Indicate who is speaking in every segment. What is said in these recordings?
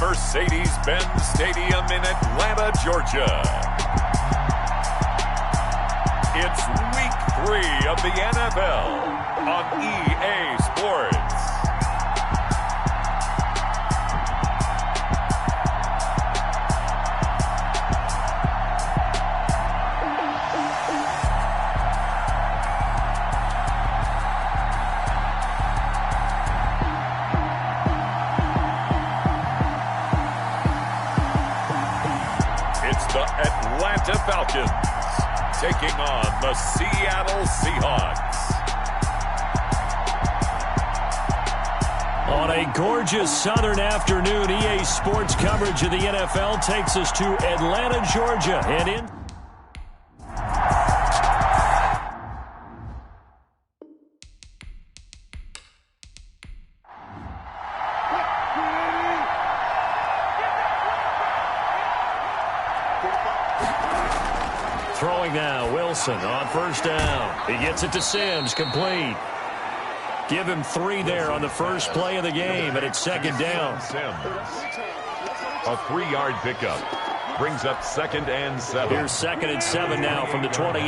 Speaker 1: Mercedes-Benz Stadium in Atlanta, Georgia. It's Week 3 of the NFL on EA Sports. The Atlanta Falcons taking on the Seattle Seahawks.
Speaker 2: On a gorgeous southern afternoon, EA Sports coverage of the NFL takes us to Atlanta, Georgia. And in throwing now, Wilson on first down. He gets it to Sims, complete. Give him 3 there on the first play of the game, and it's second down.
Speaker 1: Sims. A 3-yard pickup. Brings up 2nd and 7.
Speaker 2: Here's 2nd and 7 now from the 28.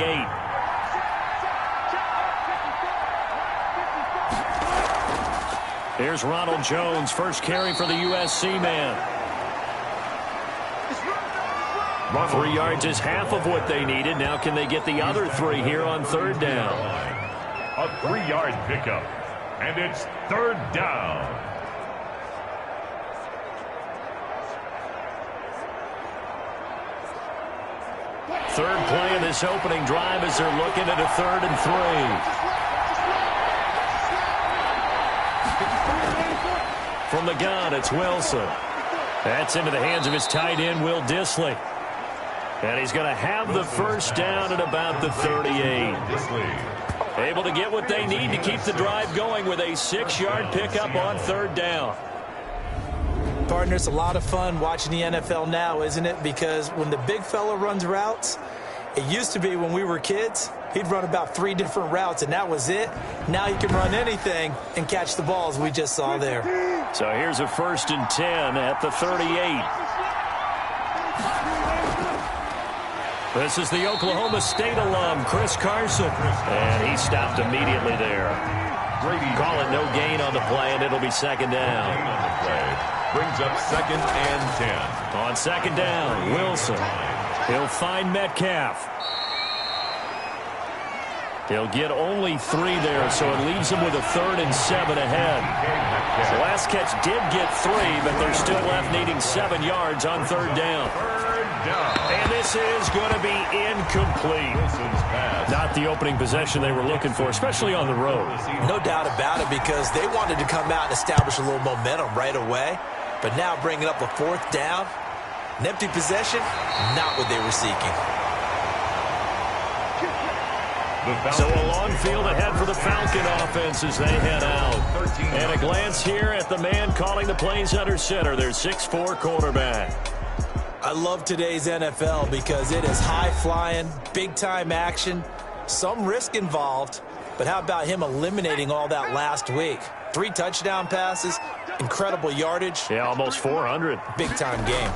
Speaker 2: Here's Ronald Jones, first carry for the USC man. 3 yards is half of what they needed. Now can they get the other 3 here on third down?
Speaker 1: A 3-yard pickup, and it's third down.
Speaker 2: Third play of this opening drive as they're looking at a 3rd and 3. From the gun, it's Wilson. That's into the hands of his tight end, Will Dissly. And he's going to have the first down at about the 38. Able to get what they need to keep the drive going with a 6-yard pickup on third down.
Speaker 3: Partner, it's a lot of fun watching the NFL now, isn't it? Because when the big fella runs routes, it used to be when we were kids, he'd run about 3 different routes, and that was it. Now he can run anything and catch the balls we just saw there.
Speaker 2: So here's a 1st and 10 at the 38. This is the Oklahoma State alum, Chris Carson. And he stopped immediately there. Call it no gain on the play, and it'll be second down.
Speaker 1: Brings up 2nd and 10.
Speaker 2: On second down, Wilson. He'll find Metcalf. He'll get only 3 there, so it leaves him with a 3rd and 7 ahead. The last catch did get 3, but they're still left needing 7 yards on third down. And this is going to be incomplete. Not the opening possession they were looking for, especially on the road.
Speaker 3: No doubt about it, because they wanted to come out and establish a little momentum right away. But now bringing up a 4th down, an empty possession, not what they were seeking.
Speaker 2: So a long field ahead for the Falcon offense as they head out. And a glance here at the man calling the plays under center, their 6'4" quarterback.
Speaker 3: I love today's NFL because it is high-flying, big-time action, some risk involved. But how about him eliminating all that last week? 3 touchdown passes, incredible yardage.
Speaker 2: Yeah, almost 400.
Speaker 3: Big-time game.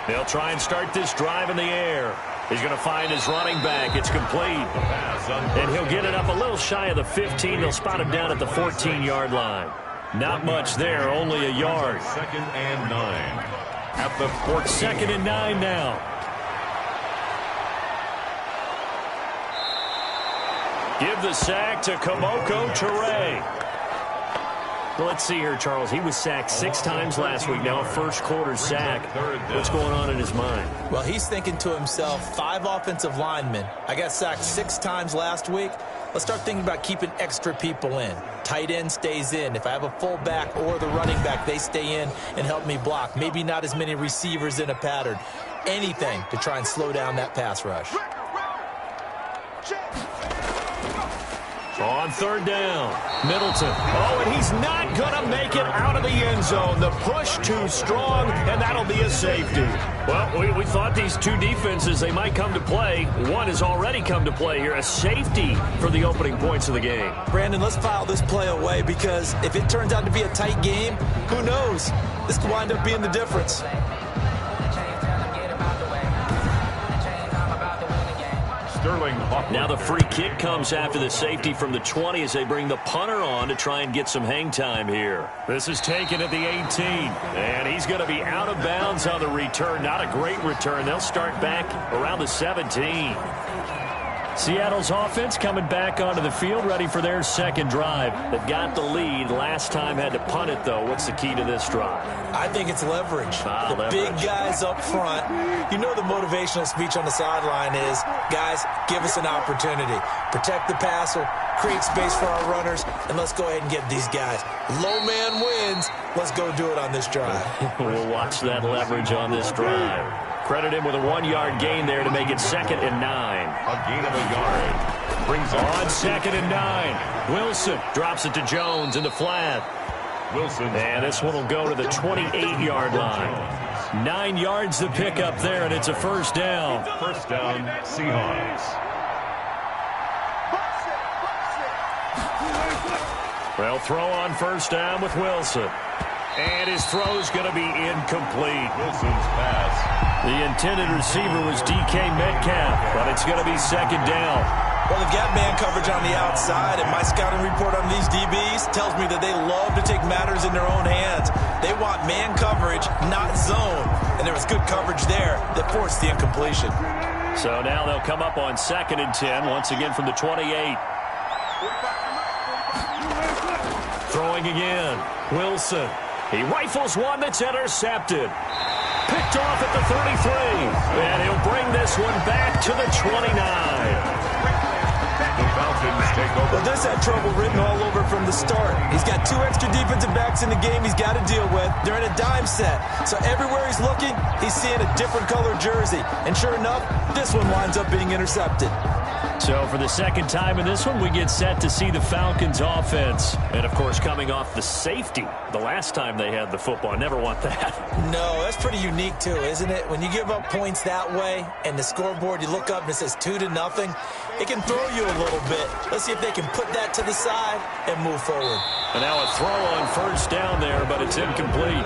Speaker 2: They'll try and start this drive in the air. He's going to find his running back. It's complete. And he'll get it up a little shy of the 15. They'll spot him down at the 14-yard line. Not much there, only a yard.
Speaker 1: 2nd and 9. At the 14.
Speaker 2: 2nd and 9 now. Give the sack to Kemoko Turay. Well, let's see here, Charles. He was sacked 6 times last week. Now a first-quarter sack. What's going on in his mind?
Speaker 3: Well, he's thinking to himself, 5 offensive linemen. I got sacked 6 times last week. Let's start thinking about keeping extra people in. Tight end stays in. If I have a fullback or the running back, they stay in and help me block. Maybe not as many receivers in a pattern. Anything to try and slow down that pass rush.
Speaker 2: On third down, Middleton. Oh, and he's not going to make it out of the end zone. The push too strong, and that'll be a safety. Well, we thought these two defenses, they might come to play. One has already come to play here, a safety for the opening points of the game.
Speaker 3: Brandon, let's file this play away because if it turns out to be a tight game, who knows? This could wind up being the difference.
Speaker 2: Now the free kick comes after the safety from the 20 as they bring the punter on to try and get some hang time here. This is taken at the 18, and he's going to be out of bounds on the return. Not a great return. They'll start back around the 17. Seattle's offense coming back onto the field, ready for their second drive. They've got the lead. Last time had to punt it, though. What's the key to this drive?
Speaker 3: I think it's leverage. The
Speaker 2: leverage.
Speaker 3: Big guys up front. You know the motivational speech on the sideline is, guys, give us an opportunity. Protect the passer, create space for our runners, and let's go ahead and get these guys. Low man wins. Let's go do it on this drive.
Speaker 2: We'll watch that leverage on this drive. Credit him with a 1-yard gain there to make it 2nd and 9.
Speaker 1: A gain of a yard. Brings
Speaker 2: on 2nd and 9. Wilson drops it to Jones in the flat.
Speaker 1: Wilson.
Speaker 2: And this one will go to the 28-yard line. 9 yards to pick up there, and it's a first down.
Speaker 1: First down, Seahawks.
Speaker 2: Well, throw on first down with Wilson. And his throw's going to be incomplete.
Speaker 1: Wilson's pass.
Speaker 2: The intended receiver was DK Metcalf, but it's going to be 2nd down.
Speaker 3: Well, they've got man coverage on the outside, and my scouting report on these DBs tells me that they love to take matters in their own hands. They want man coverage, not zone. And there was good coverage there that forced the incompletion.
Speaker 2: So now they'll come up on 2nd and 10, once again from the 28. Throwing again. Wilson. He rifles one that's intercepted. Picked off at the 33. And he'll bring this one back to the 29.
Speaker 1: The Falcons take over.
Speaker 3: Well, this had trouble written all over from the start. He's got 2 extra defensive backs in the game he's got to deal with. They're in a dime set. So everywhere he's looking, he's seeing a different color jersey. And sure enough, this one winds up being intercepted.
Speaker 2: So for the second time in this one, we get set to see the Falcons offense. And, of course, coming off the safety the last time they had the football. I never want that.
Speaker 3: No, that's pretty unique, too, isn't it? When you give up points that way and the scoreboard, you look up and it says 2-0, it can throw you a little bit. Let's see if they can put that to the side and move forward.
Speaker 2: And now a throw on first down there, but it's incomplete.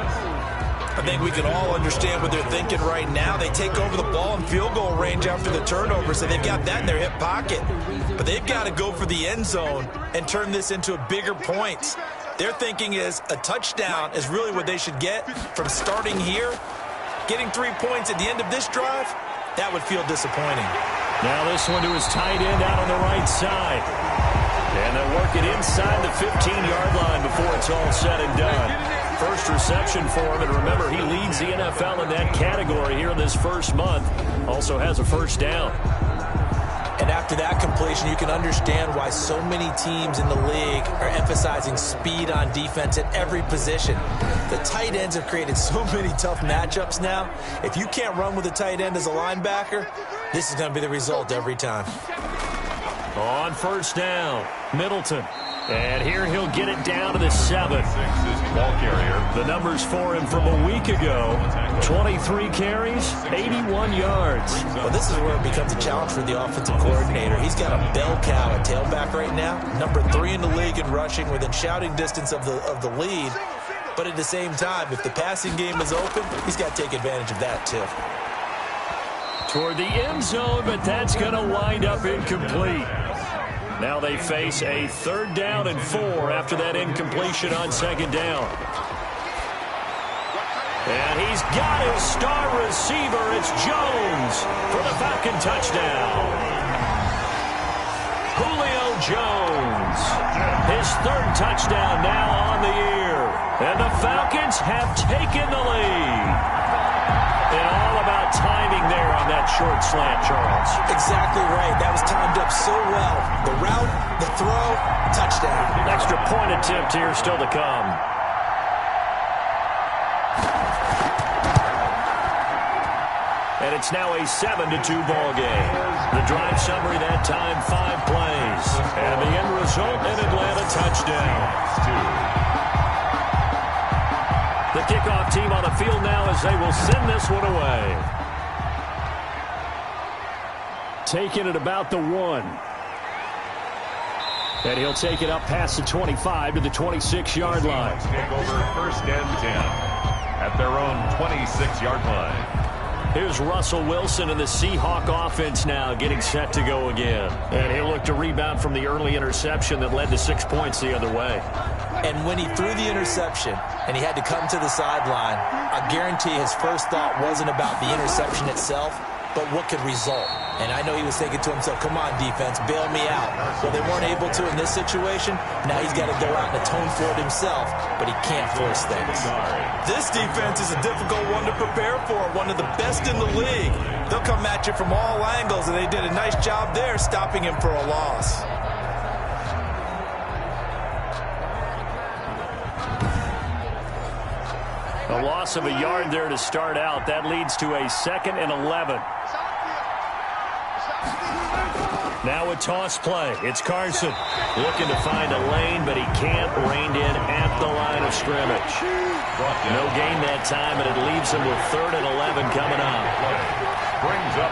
Speaker 3: I think we can all understand what they're thinking right now. They take over the ball in field goal range after the turnover, so they've got that in their hip pocket. But they've got to go for the end zone and turn this into a bigger points. Their thinking is a touchdown is really what they should get from starting here. Getting 3 points at the end of this drive, that would feel disappointing.
Speaker 2: Now this one to his tight end out on the right side. And they'll work it inside the 15-yard line before it's all said and done. First reception for him, and remember, he leads the NFL in that category here in this first month. Also has a first down.
Speaker 3: And after that completion, you can understand why so many teams in the league are emphasizing speed on defense at every position. The tight ends have created so many tough matchups now. If you can't run with a tight end as a linebacker, this is going to be the result every time.
Speaker 2: On first down, Middleton. And here he'll get it down to the 7.
Speaker 1: Ball carrier.
Speaker 2: The numbers for him from a week ago. 23 carries, 81 yards.
Speaker 3: Well, this is where it becomes a challenge for the offensive coordinator. He's got a bell cow at tailback right now. Number 3 in the league in rushing within shouting distance of the lead. But at the same time, if the passing game is open, he's got to take advantage of that too.
Speaker 2: Toward the end zone, but that's going to wind up incomplete. Now they face a 3rd down and 4 after that incompletion on 2nd down. And he's got his star receiver. It's Jones for the Falcon touchdown. Julio Jones. His 3rd touchdown now on the year. And the Falcons have taken the lead. And all about timing there on that short slant, Charles.
Speaker 3: Exactly right. That was timed up so well. The route, the throw, touchdown.
Speaker 2: Extra point attempt here still to come. And it's now a 7-2 ball game. The drive summary that time, 5 plays. And the end result, an Atlanta touchdown. The kickoff team on the field now as they will send this one away. Taking it about the 1. And he'll take it up past the 25 to the 26-yard line.
Speaker 1: Take over 1st and 10. at their own 26-yard line.
Speaker 2: Here's Russell Wilson and the Seahawk offense now getting set to go again. And he'll look to rebound from the early interception that led to 6 points the other way.
Speaker 3: And when he threw the interception and he had to come to the sideline, I guarantee his first thought wasn't about the interception itself, but what could result. And I know he was thinking to himself, come on, defense, bail me out. Well, they weren't able to in this situation. Now he's got to go out and atone for it himself, but he can't force things.
Speaker 4: This defense is a difficult one to prepare for, one of the best in the league. They'll come at you from all angles, and they did a nice job there stopping him for a loss.
Speaker 2: A loss of a yard there to start out. That leads to a 2nd and 11. Now a toss play. It's Carson looking to find a lane, but he can't. Reined in at the line of scrimmage. No gain that time, and it leaves him with 3rd and 11 coming up.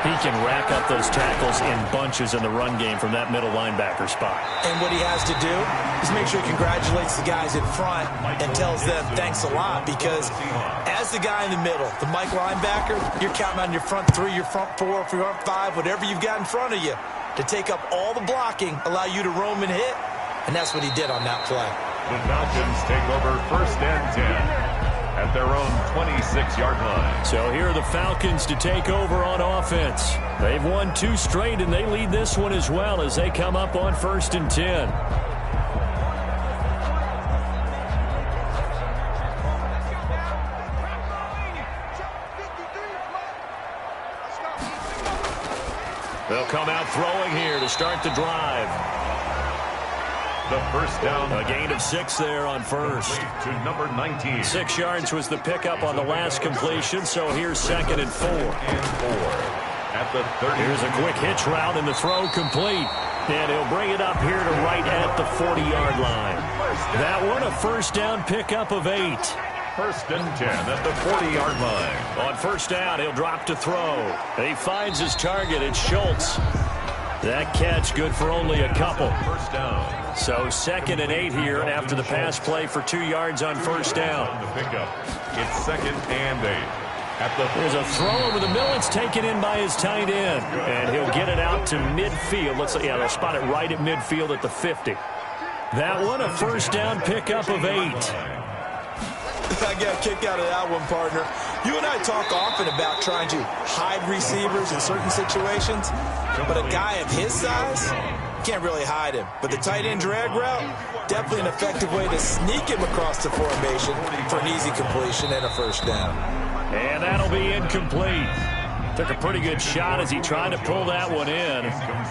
Speaker 2: He can rack up those tackles in bunches in the run game from that middle linebacker spot.
Speaker 3: And what he has to do is make sure he congratulates the guys in front and tells them thanks a lot, because as the guy in the middle, the Mike linebacker, you're counting on your front 3, your front 4, your front 5, whatever you've got in front of you to take up all the blocking, allow you to roam and hit, and that's what he did on that play.
Speaker 1: The Falcons take over 1st and 10 at their own 26-yard line.
Speaker 2: So here are the Falcons to take over on offense. They've won 2 straight, and they lead this one as well as they come up on 1st and 10. They'll come out throwing here to start the drive.
Speaker 1: The first down.
Speaker 2: A gain of 6 there on first.
Speaker 1: To number 19.
Speaker 2: 6 yards was the pickup on the last completion, so here's 2nd and 4.
Speaker 1: At the 30.
Speaker 2: Here's a quick hitch route, and the throw complete. And he'll bring it up here to right at the 40-yard line. That one, a first down pickup of 8.
Speaker 1: 1st and 10 at the 40-yard line.
Speaker 2: On first down, he'll drop to throw. He finds his target. It's Schultz. That catch good for only a couple.
Speaker 1: First down.
Speaker 2: So 2nd and 8 here after the pass play for 2 yards on first down.
Speaker 1: The pickup. It's 2nd and 8.
Speaker 2: There's a throw over the middle. It's taken in by his tight end. And he'll get it out to midfield. Looks like, yeah, they'll spot it right at midfield at the 50. That one, a first down pickup of 8.
Speaker 4: I got a kick out of that one, partner. You and I talk often about trying to hide receivers in certain situations, but a guy of his size, can't really hide him. But the tight end drag route, definitely an effective way to sneak him across the formation for an easy completion and a first down.
Speaker 2: And that'll be incomplete. Took a pretty good shot as he tried to pull that one in.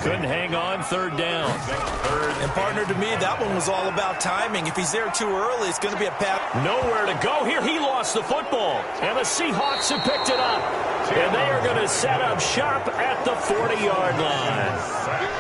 Speaker 2: Couldn't hang on, 3rd down.
Speaker 4: And partner, to me, that one was all about timing. If he's there too early, it's going to be a pass.
Speaker 2: Nowhere to go here. He lost the football. And the Seahawks have picked it up. And they are going to set up shop at the 40-yard line.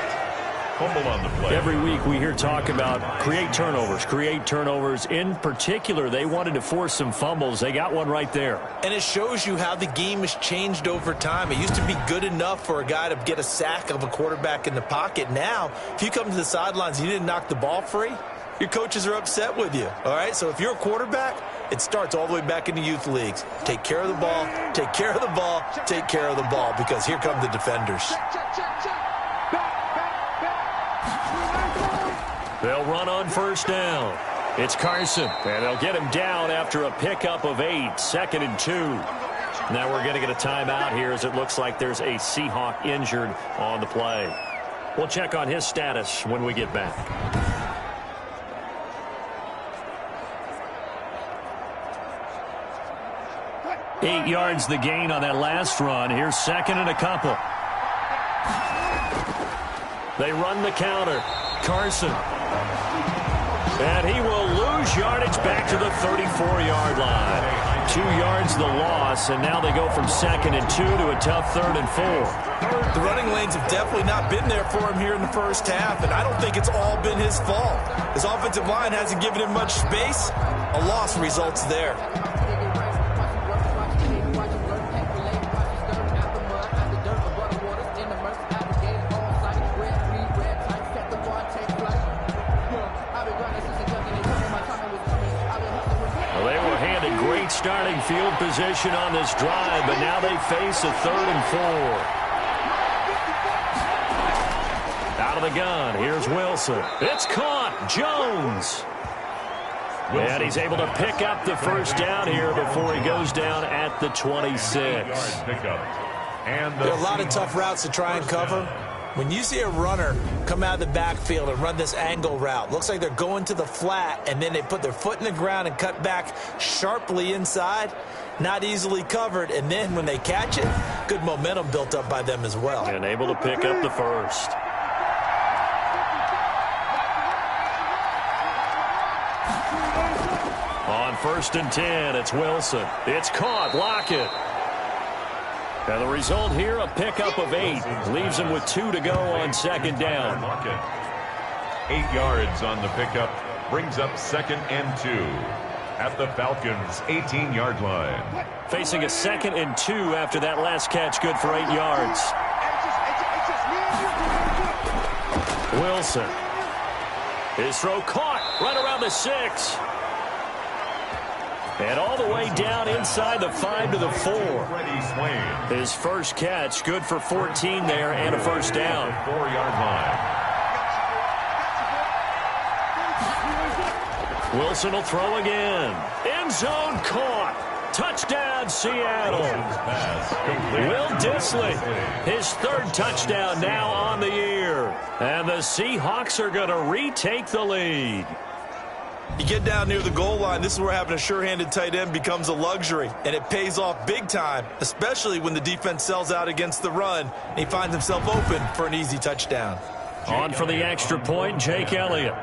Speaker 1: Fumble on the play.
Speaker 2: Every week we hear talk about create turnovers. In particular, they wanted to force some fumbles. They got one right there.
Speaker 3: And it shows you how the game has changed over time. It used to be good enough for a guy to get a sack of a quarterback in the pocket. Now, if you come to the sidelines and you didn't knock the ball free, your coaches are upset with you. All right, so if you're a quarterback, it starts all the way back in the youth leagues. Take care of the ball, take care of the ball, take care of the ball, because here come the defenders.
Speaker 2: They'll run on first down. It's Carson, and they'll get him down after a pickup of 8, 2nd and 2. Now we're going to get a timeout here as it looks like there's a Seahawk injured on the play. We'll check on his status when we get back. Eight yards the gain on that last run. Here's 2nd and a couple. They run the counter. Carson. And he will lose yardage back to the 34-yard line. 2 yards the loss, and now they go from 2nd and 2 to a tough 3rd and 4.
Speaker 4: The running lanes have definitely not been there for him here in the first half, and I don't think it's all been his fault. His offensive line hasn't given him much space. A loss results there.
Speaker 2: Starting field position on this drive, but now they face a 3rd and 4. Out of the gun, here's Wilson. It's caught. Jones. And he's able to pick up the first down here before he goes down at the 26.
Speaker 3: There are a lot of tough routes to try and cover. When you see a runner come out of the backfield and run this angle route, looks like they're going to the flat, and then they put their foot in the ground and cut back sharply inside, not easily covered. And then when they catch it, good momentum built up by them as well.
Speaker 2: And able to pick up the first. On 1st and 10, it's Wilson. It's caught. Lockett. And the result here, a pickup of 8. Leaves him with 2 to go on 2nd down.
Speaker 1: 8 yards on the pickup. Brings up 2nd and 2 at the Falcons' 18-yard line.
Speaker 2: Facing a 2nd and 2 after that last catch, good for 8 yards. Wilson. His throw caught right around the 6. And all the way down inside the 5 to the 4. His first catch, good for 14 there and a first down.
Speaker 1: 4-yard line.
Speaker 2: Wilson will throw again. End zone caught. Touchdown, Seattle. Will Dissly, his 3rd touchdown now on the year. And the Seahawks are going to retake the lead.
Speaker 4: You get down near the goal line, this is where having a sure-handed tight end becomes a luxury, and it pays off big time, especially when the defense sells out against the run, and he finds himself open for an easy touchdown.
Speaker 2: On for the extra point, Jake Elliott.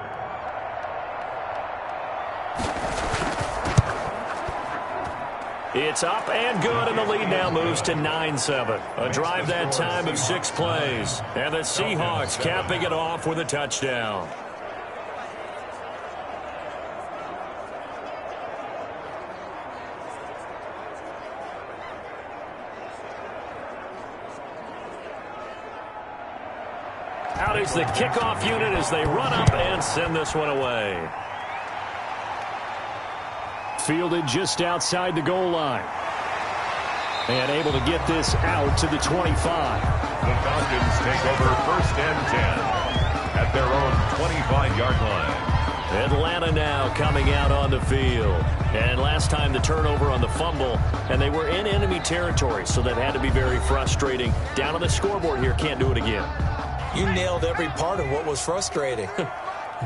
Speaker 2: It's up and good, and the lead now moves to 9-7. A drive that time of 6 plays, and the Seahawks capping it off with a touchdown. Out is the kickoff unit as they run up and send this one away. Fielded just outside the goal line. And able to get this out to the 25.
Speaker 1: The Falcons take over 1st and 10 at their own 25-yard line.
Speaker 2: Atlanta now coming out on the field. And last time the turnover on the fumble, and they were in enemy territory, so that had to be very frustrating. Down on the scoreboard here, can't do it again.
Speaker 3: You nailed every part of what was frustrating.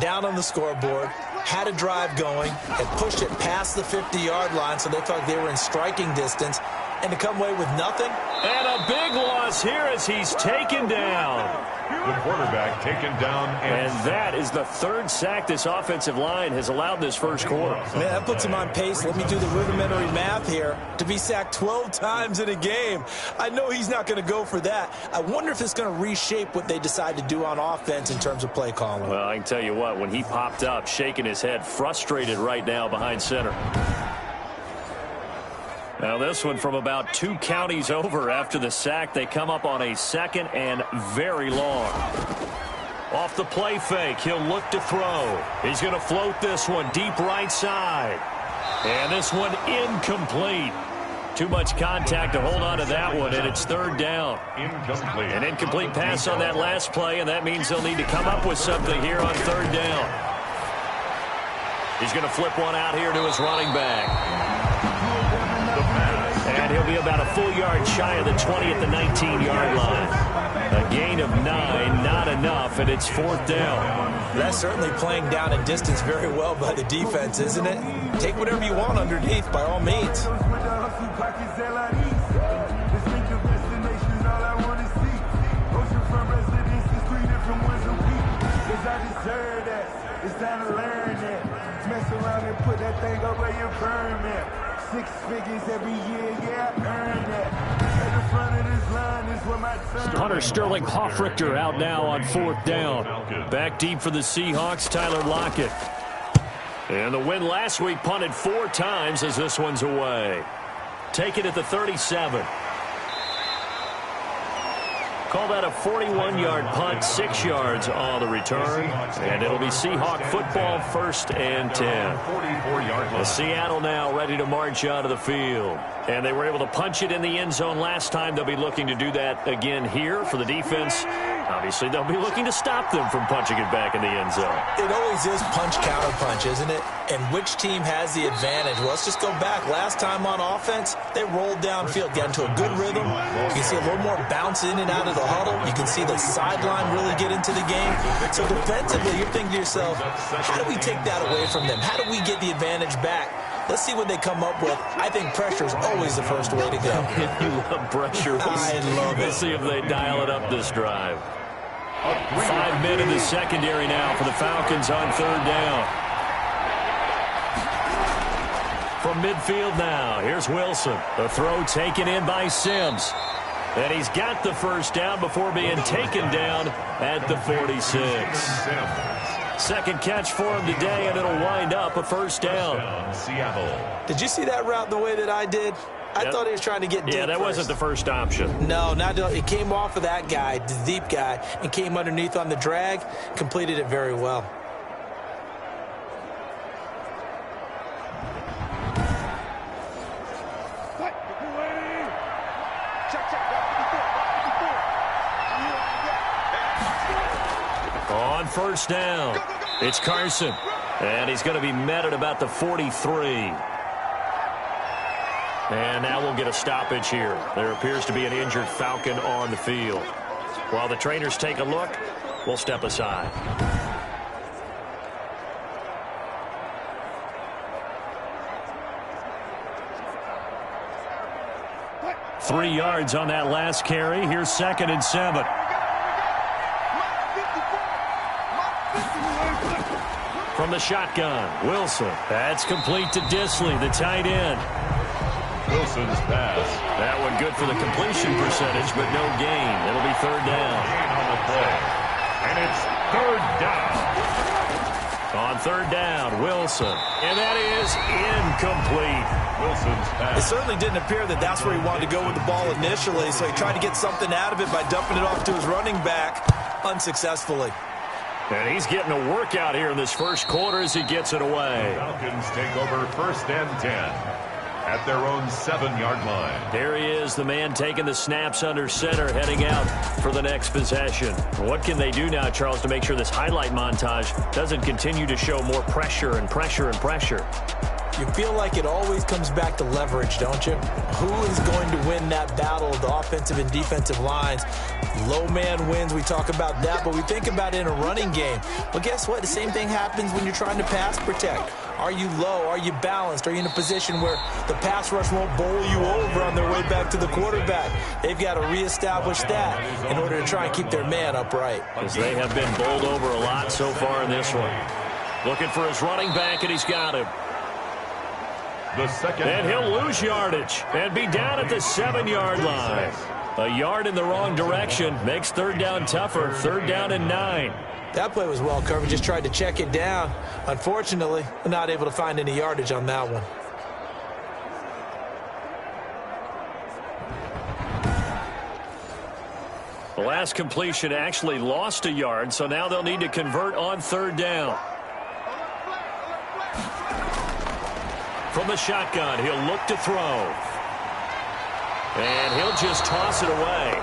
Speaker 3: Down on the scoreboard, had a drive going, and pushed it past the 50-yard line, so they thought they were in striking distance, and to come away with nothing.
Speaker 2: And a big loss here as he's taken down.
Speaker 1: The quarterback taken down.
Speaker 2: And that is the 3rd sack this offensive line has allowed this first quarter.
Speaker 3: Man, that puts him on pace. Let me do the rudimentary math here. To be sacked 12 times in a game. I know he's not going to go for that. I wonder if it's going to reshape what they decide to do on offense in terms of play calling.
Speaker 2: Well, I can tell you what, when he popped up, shaking his head, frustrated right now behind center. Now this one from about 2 counties over after the sack. They come up on a 2nd and very long. Off the play fake, he'll look to throw. He's going to float this one deep right side. And this one incomplete. Too much contact to hold on to that one, and it's 3rd down.
Speaker 1: Incomplete.
Speaker 2: An incomplete pass on that last play, and that means they'll need to come up with something here on 3rd down. He's going to flip one out here to his running back. And he'll be about a full yard shy of the 20 at the 19-yard line. A gain of 9, not enough, and it's 4th down.
Speaker 3: That's certainly playing down in distance very well by the defense, isn't it? Take whatever you want underneath, by all means.
Speaker 5: It's time to learn that. Mess around and put that thing up where you burn that. 6 figures every year, yeah, earn that. At the front of this line is where my turn.
Speaker 2: Punter Sterling Hoffrichter out now on 4th down. Back deep for the Seahawks, Tyler Lockett. And the win last week punted 4 times as this one's away. Take it at the 37. call that a 41-yard punt, 6 yards on the return. And it'll be Seahawk football, 1st and 10.
Speaker 1: 44-yard line.
Speaker 2: Seattle now ready to march out of the field. And they were able to punch it in the end zone last time. They'll be looking to do that again here for the defense. Obviously, they'll be looking to stop them from punching it back in the end zone.
Speaker 3: It always is punch-counter-punch, isn't it? And which team has the advantage? Well, let's just go back. Last time on offense, they rolled downfield, got into a good rhythm. You can see a little more bounce in and out of the huddle. You can see the sideline really get into the game. So defensively, you're thinking to yourself, how do we take that away from them? How do we get the advantage back? Let's see what they come up with. I think pressure is always the first way to go.
Speaker 2: You love pressure.
Speaker 3: I love it.
Speaker 2: We'll see if they dial it up this drive. 5 men in the secondary now for the Falcons on 3rd down. From midfield now, here's Wilson. The throw taken in by Sims. And he's got the first down before being taken down at the 46. Second catch for him today, and it'll wind up a first down.
Speaker 1: Seattle.
Speaker 3: Did you see that route the way that I did? I thought he was trying to get deep.
Speaker 2: Yeah, that wasn't the first option.
Speaker 3: No, it came off of that guy, the deep guy, and came underneath on the drag, completed it very well.
Speaker 2: On first down, it's Carson, and he's going to be met at about the 43. And now we'll get a stoppage here. There appears to be an injured Falcon on the field. While the trainers take a look, we'll step aside. Three yards on that last carry. Here's 2nd and 7. From the shotgun, Wilson. That's complete to Disley, the tight end.
Speaker 1: Wilson's pass.
Speaker 2: That one good for the completion percentage, but no gain. It'll be 3rd down.
Speaker 1: Gain on the play. And it's 3rd down.
Speaker 2: On 3rd down, Wilson. And that is incomplete.
Speaker 1: Wilson's pass.
Speaker 3: It certainly didn't appear that that's where he wanted to go with the ball initially, so he tried to get something out of it by dumping it off to his running back unsuccessfully.
Speaker 2: And he's getting a workout here in this first quarter as he gets it away.
Speaker 1: Falcons take over 1st and 10. At their own 7-yard line.
Speaker 2: There he is, the man taking the snaps under center, heading out for the next possession. What can they do now, Charles, to make sure this highlight montage doesn't continue to show more pressure and pressure and pressure?
Speaker 3: You feel like it always comes back to leverage, don't you? Who is going to win that battle of the offensive and defensive lines? Low man wins. We talk about that, but we think about it in a running game. Well, guess what? The same thing happens when you're trying to pass protect. Are you low? Are you balanced? Are you in a position where the pass rush won't bowl you over on their way back to the quarterback? They've got to reestablish that in order to try and keep their man upright.
Speaker 2: Because they have been bowled over a lot so far in this one. Looking for his running back, and he's got him. And he'll lose yardage and be down at the 7-yard line. A yard in the wrong direction makes 3rd down tougher. 3rd down and 9.
Speaker 3: That play was well covered. Just tried to check it down. Unfortunately, not able to find any yardage on that one.
Speaker 2: The last completion actually lost a yard, so now they'll need to convert on 3rd down. From the shotgun, he'll look to throw. And he'll just toss it away.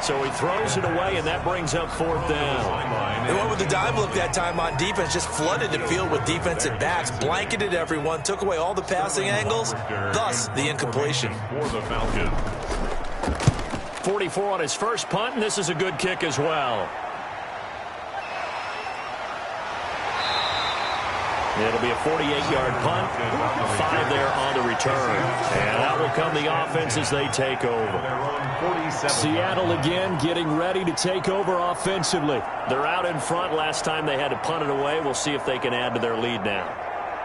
Speaker 2: So he throws it away, and that brings up 4th down.
Speaker 3: They went with the dive look that time on defense, just flooded the field with defensive backs, blanketed everyone, took away all the passing angles, thus the incompletion.
Speaker 1: For the Falcons.
Speaker 2: 44 on his first punt, and this is a good kick as well. It'll be a 48-yard punt, 5 there on the return. And out will come the offense as they take over. Seattle again getting ready to take over offensively. They're out in front. Last time they had to punt it away. We'll see if they can add to their lead now.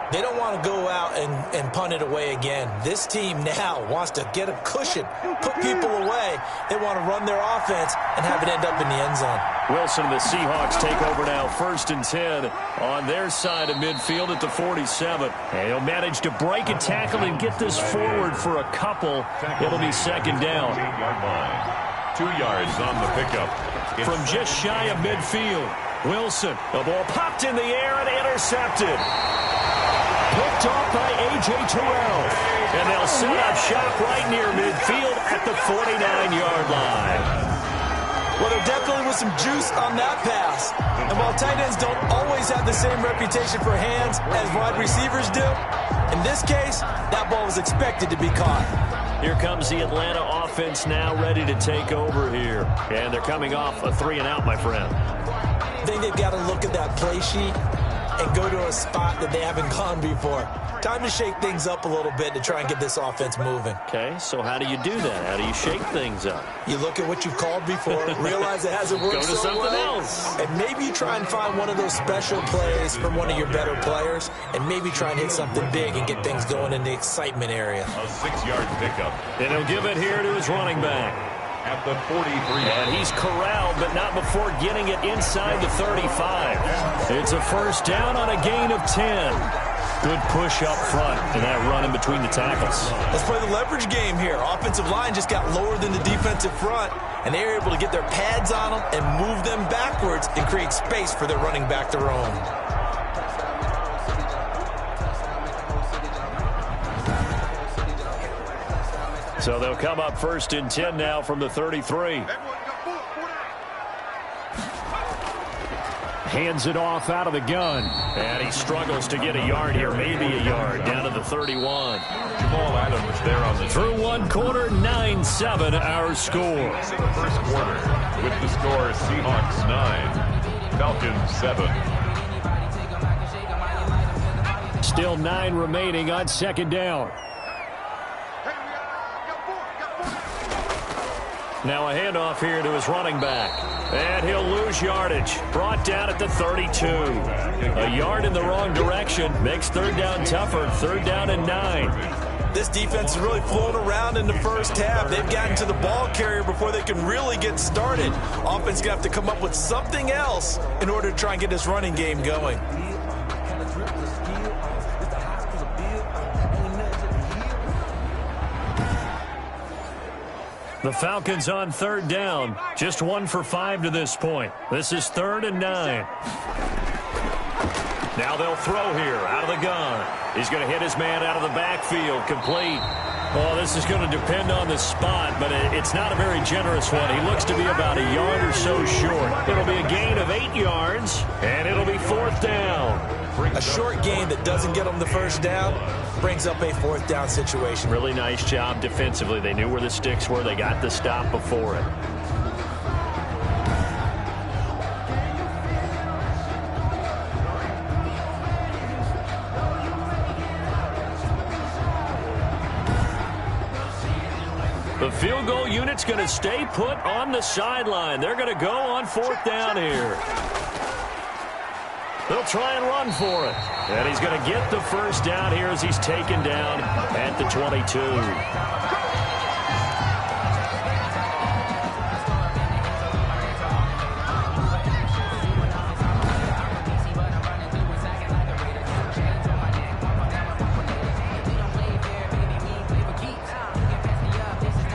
Speaker 3: They don't want to go out and punt it away again. This team now wants to get a cushion, put people away. They want to run their offense and have it end up in the end zone.
Speaker 2: Wilson and the Seahawks take over now, 1st and 10 on their side of midfield at the 47. And he'll manage to break a tackle and get this forward for a couple. It'll be 2nd down.
Speaker 1: 2 yards on the pickup.
Speaker 2: From just shy of midfield, Wilson. The ball popped in the air and intercepted. Picked off by A.J. Terrell. And they'll set up shop right near midfield at the 49-yard line.
Speaker 4: Well, there definitely was some juice on that pass. And while tight ends don't always have the same reputation for hands as wide receivers do, in this case, that ball was expected to be caught.
Speaker 2: Here comes the Atlanta offense now ready to take over here. And they're coming off a 3-and-out, my friend.
Speaker 4: I think they've got to look at that play sheet and go to a spot that they haven't gone before. Time to shake things up a little bit to try and get this offense moving.
Speaker 2: Okay, so how do you do that? How do you shake things up?
Speaker 4: You look at what you've called before, realize it hasn't worked
Speaker 2: so
Speaker 4: so
Speaker 2: something
Speaker 4: well,
Speaker 2: else.
Speaker 4: and maybe you try and find one of those special plays from one of your better players, and maybe try and hit something big and get things going in the excitement area.
Speaker 1: A 6-yard pickup.
Speaker 2: And he'll give it here to his running back.
Speaker 1: At the 43.
Speaker 2: And he's corralled, but not before getting it inside the 35. It's a first down on a gain of 10. Good push up front and that run in between the tackles.
Speaker 4: Let's play the leverage game here. Offensive line just got lower than the defensive front, and they were able to get their pads on them and move them backwards and create space for their running back to roam.
Speaker 2: So they'll come up 1st and 10 now from the 33. Hands it off out of the gun. And he struggles to get a yard here, maybe a yard, down to the 31.
Speaker 1: Jamal Adams there on the
Speaker 2: Through one quarter, 9-7 our score.
Speaker 1: first quarter with the score Seahawks 9, Falcons 7.
Speaker 2: Still 9 remaining on 2nd down. Now a handoff here to his running back. And he'll lose yardage. Brought down at the 32. A yard in the wrong direction. Makes 3rd down tougher. 3rd down and 9.
Speaker 4: This defense is really flown around in the first half. They've gotten to the ball carrier before they can really get started. Offense going to have to come up with something else in order to try and get this running game going.
Speaker 2: The Falcons on 3rd down. Just 1 for 5 to this point. This is 3rd and 9. Now they'll throw here out of the gun. He's going to hit his man out of the backfield. Complete. Well, this is going to depend on the spot, but it's not a very generous one. He looks to be about a yard or so short. It'll be a gain of 8 yards, and it'll be 4th down.
Speaker 4: A short gain that doesn't get them the first down brings up a 4th down situation.
Speaker 2: Really nice job defensively. They knew where the sticks were. They got the stop before it. The field goal unit's going to stay put on the sideline. They're going to go on 4th down here. They'll try and run for it. And he's going to get the first down here as he's taken down at the 22.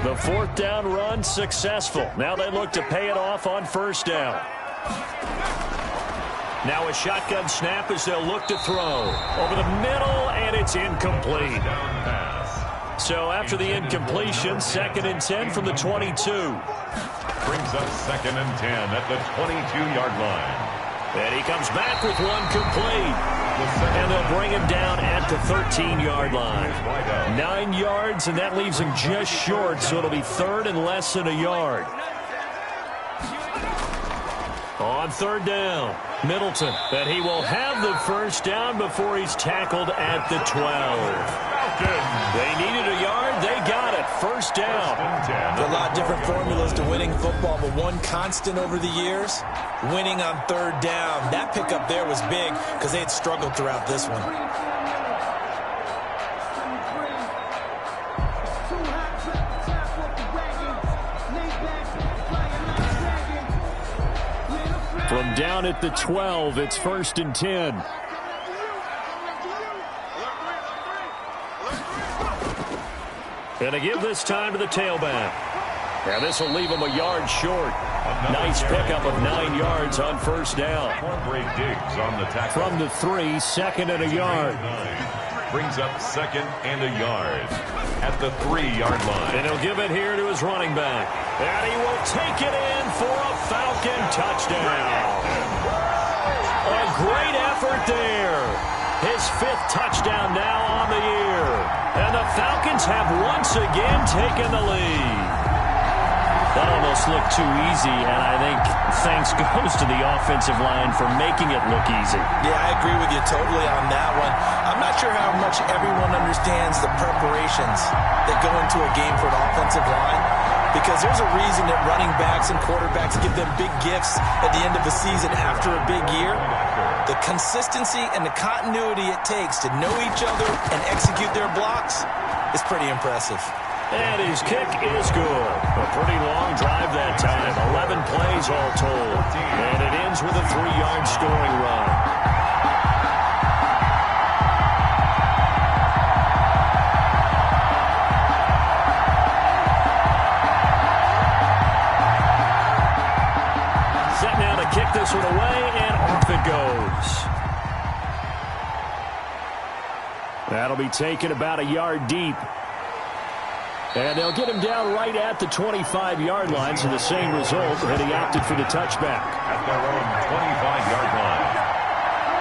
Speaker 2: The 4th down run successful. Now they look to pay it off on 1st down. Now a shotgun snap as they'll look to throw. Over the middle, and it's incomplete. So after the incompletion, 2nd and 10 from the 22.
Speaker 1: Brings up 2nd and 10 at the 22-yard line.
Speaker 2: And he comes back with one complete. And they'll bring him down at the 13-yard line. 9 yards, and that leaves him just short, so it'll be 3rd and less than a yard. On 3rd down, Middleton, and he will have the first down before he's tackled at the 12. They needed a yard. They got it. First down.
Speaker 4: There are a lot of different formulas to winning football, but one constant over the years, winning on 3rd down. That pickup there was big because they had struggled throughout this one.
Speaker 2: From down at the 12, it's 1st and 10. And they give this time to the tailback. Yeah, this will leave him a yard short. Nice pickup of 9 yards on first down.
Speaker 1: Diggs on the tackle.
Speaker 2: From the 3, second and a yard.
Speaker 1: Brings up second and a yard at the 3-yard line.
Speaker 2: And he'll give it here to his running back. And he will take it in for a Falcon touchdown. A great effort there. His 5th touchdown now on the year. And the Falcons have once again taken the lead. That almost looked too easy, and I think thanks goes to the offensive line for making it look easy.
Speaker 4: Yeah, I agree with you totally on that one. I'm not sure how much everyone understands the preparations that go into a game for an offensive line, because there's a reason that running backs and quarterbacks give them big gifts at the end of the season after a big year. The consistency and the continuity it takes to know each other and execute their blocks is pretty impressive.
Speaker 2: And his kick is good. A pretty long drive that time. 11 plays all told. And it ends with a 3-yard scoring run. Set now to kick this one away, and off it goes. That'll be taken about a yard deep. And they'll get him down right at the 25-yard line, so the same result, and he opted for the touchback.
Speaker 1: At their own 25-yard line.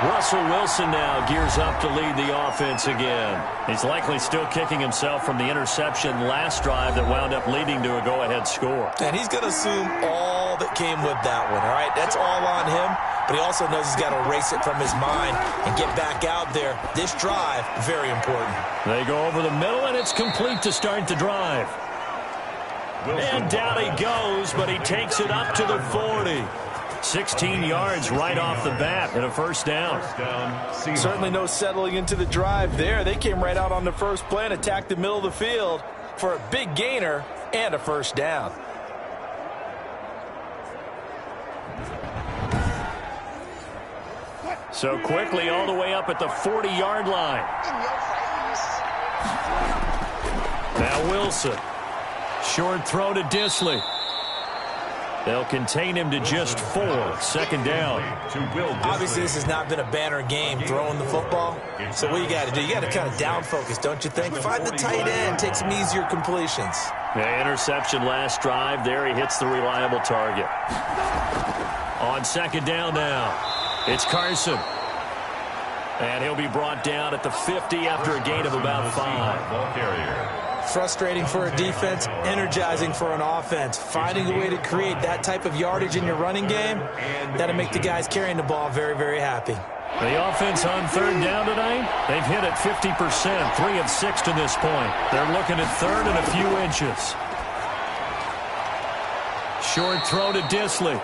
Speaker 2: Russell Wilson now gears up to lead the offense again. He's likely still kicking himself from the interception last drive that wound up leading to a go-ahead score.
Speaker 4: And he's going to assume all that came with that one, all right? That's all on him, but he also knows he's got to erase it from his mind and get back out there. This drive, very important.
Speaker 2: They go over the middle, and it's complete to start the drive. And down he goes, but he takes it up to the 40. 16 yards right off the bat and a first down.
Speaker 4: Certainly no settling into the drive there. They came right out on the first play and attacked the middle of the field for a big gainer and a first down.
Speaker 2: So quickly all the way up at the 40-yard line. Now Wilson. Short throw to Disley. They'll contain him to just 4. Second down.
Speaker 4: Obviously, this has not been a banner game throwing the football. So what you got to do, you got to kind of down focus, don't you think? Find the tight end, take some easier completions.
Speaker 2: The interception last drive. There he hits the reliable target. On second down now, it's Carson. And he'll be brought down at the 50 after a gain of about 5.
Speaker 1: Ball carrier.
Speaker 4: Frustrating for a defense, energizing for an offense. Finding a way to create that type of yardage in your running game, that'll make the guys carrying the ball very, very happy.
Speaker 2: The offense on third down tonight, they've hit it 50%, 3 of 6 to this point. They're looking at third and a few inches. Short throw to Disley.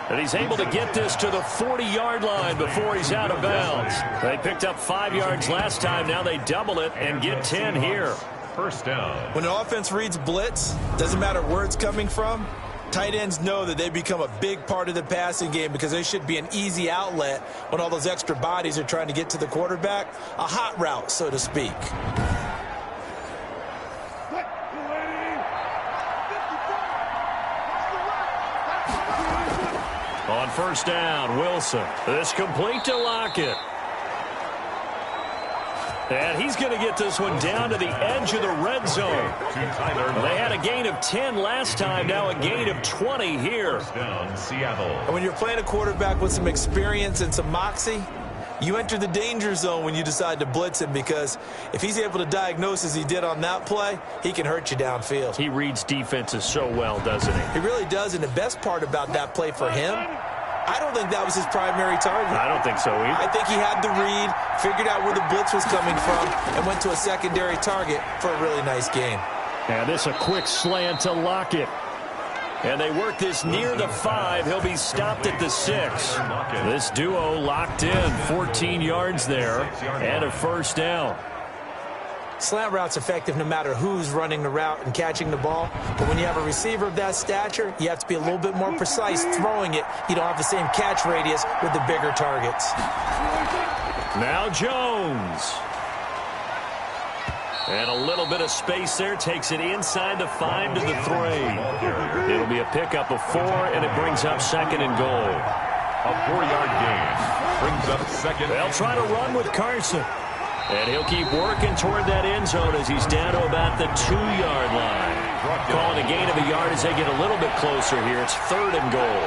Speaker 2: And he's able to get this to the 40-yard line before he's out of bounds. They picked up 5 yards last time. Now they double it and get 10 here.
Speaker 1: First down.
Speaker 4: When the offense reads blitz, doesn't matter where it's coming from, tight ends know that they become a big part of the passing game because they should be an easy outlet when all those extra bodies are trying to get to the quarterback. A hot route, so to speak.
Speaker 2: On first down, Wilson. This complete to Lockett. And he's going to get this one down to the edge of the red zone. They had a gain of 10 last time, now a gain of 20 here.
Speaker 1: Down, Seattle.
Speaker 4: And when you're playing a quarterback with some experience and some moxie, you enter the danger zone when you decide to blitz him, because if he's able to diagnose as he did on that play, he can hurt you downfield.
Speaker 2: He reads defenses so well, doesn't he?
Speaker 4: He really does, and the best part about that play for him, I don't think that was his primary target.
Speaker 2: I don't think so either.
Speaker 4: I think he had the read, figured out where the blitz was coming from, and went to a secondary target for a really nice gain.
Speaker 2: And this a quick slant to Lockett. And they work this near the 5. He'll be stopped at the 6. This duo locked in, 14 yards there, and a first down.
Speaker 4: Slant route's effective no matter who's running the route and catching the ball. But when you have a receiver of that stature, you have to be a little bit more precise throwing it. You don't have the same catch radius with the bigger targets.
Speaker 2: Now Jones. And a little bit of space there. Takes it inside the 5 to the 3. It'll be a pickup of 4, and it brings up 2nd and goal.
Speaker 1: A 4-yard gain brings up 2nd.
Speaker 2: They'll try to run with Carson. And he'll keep working toward that end zone as he's down to about the 2-yard line. Calling a gain of a yard as they get a little bit closer here. It's 3rd and goal.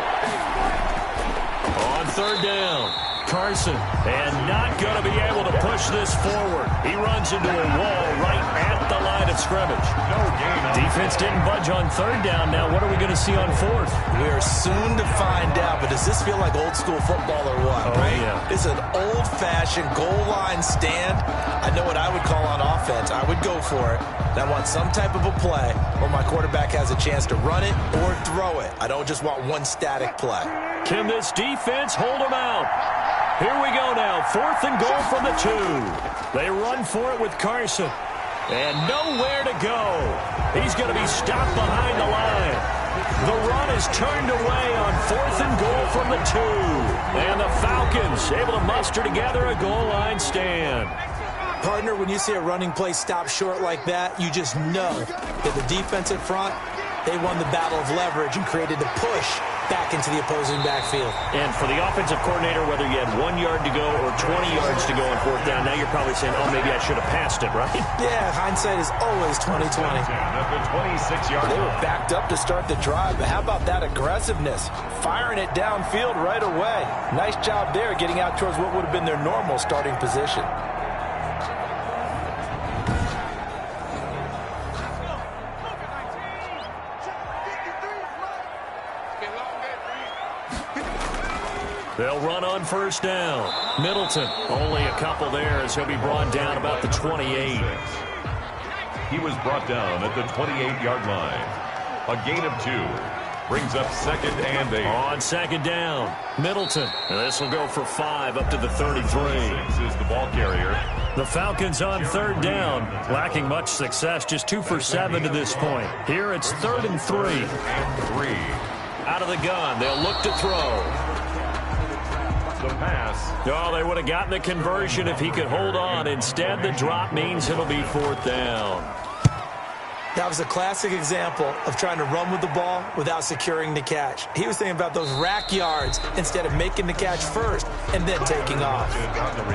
Speaker 2: On 3rd down, Carson. And not going to be able to push this forward. He runs into a wall right at the line of scrimmage.
Speaker 1: No gain.
Speaker 2: Defense didn't budge on 3rd down. Now what are we going to see on 4th?
Speaker 4: We are soon to find out, but does this feel like old school football or what?
Speaker 2: Oh,
Speaker 4: right?
Speaker 2: Yeah.
Speaker 4: It's an old-fashioned goal line stand. I know what I would call on offense. I would go for it. And I want some type of a play where my quarterback has a chance to run it or throw it. I don't just want one static play.
Speaker 2: Can this defense hold them out? Here we go now. 4th and goal from the 2. They run for it with Carson. And nowhere to go. He's going to be stopped behind the line. The run is turned away on 4th and goal from the 2. And the Falcons able to muster together a goal line stand.
Speaker 4: Partner, when you see a running play stop short like that, you just know that the defensive front, they won the battle of leverage and created the push back into the opposing backfield.
Speaker 2: And for the offensive coordinator, whether you had 1 yard to go or 20 yards to go on 4th down, now you're probably saying, oh, maybe I should have passed it, right?
Speaker 4: Yeah, hindsight is always 20/20.
Speaker 1: At the 26-yard
Speaker 4: They were
Speaker 1: line.
Speaker 4: backed up to start the drive, but how about that aggressiveness? Firing it downfield right away. Nice job there getting out towards what would have been their normal starting position.
Speaker 2: They'll run on 1st down. Middleton, only a couple there as he'll be brought down about the 28.
Speaker 1: He was brought down at the 28-yard line. A gain of 2 brings up 2nd and 8.
Speaker 2: On 2nd down, Middleton. And this will go for 5 up to the 33.
Speaker 1: 6 is the ball carrier.
Speaker 2: The Falcons on 3rd down, lacking much success, just 2 for 7 to this point. Here it's 3rd and 3.
Speaker 1: And 3.
Speaker 2: Out of the gun, they'll look to throw.
Speaker 1: The pass.
Speaker 2: Oh, they would have gotten the conversion if he could hold on. Instead, the drop means it'll be 4th down.
Speaker 4: That was a classic example of trying to run with the ball without securing the catch. He was thinking about those rack yards instead of making the catch first and then taking off.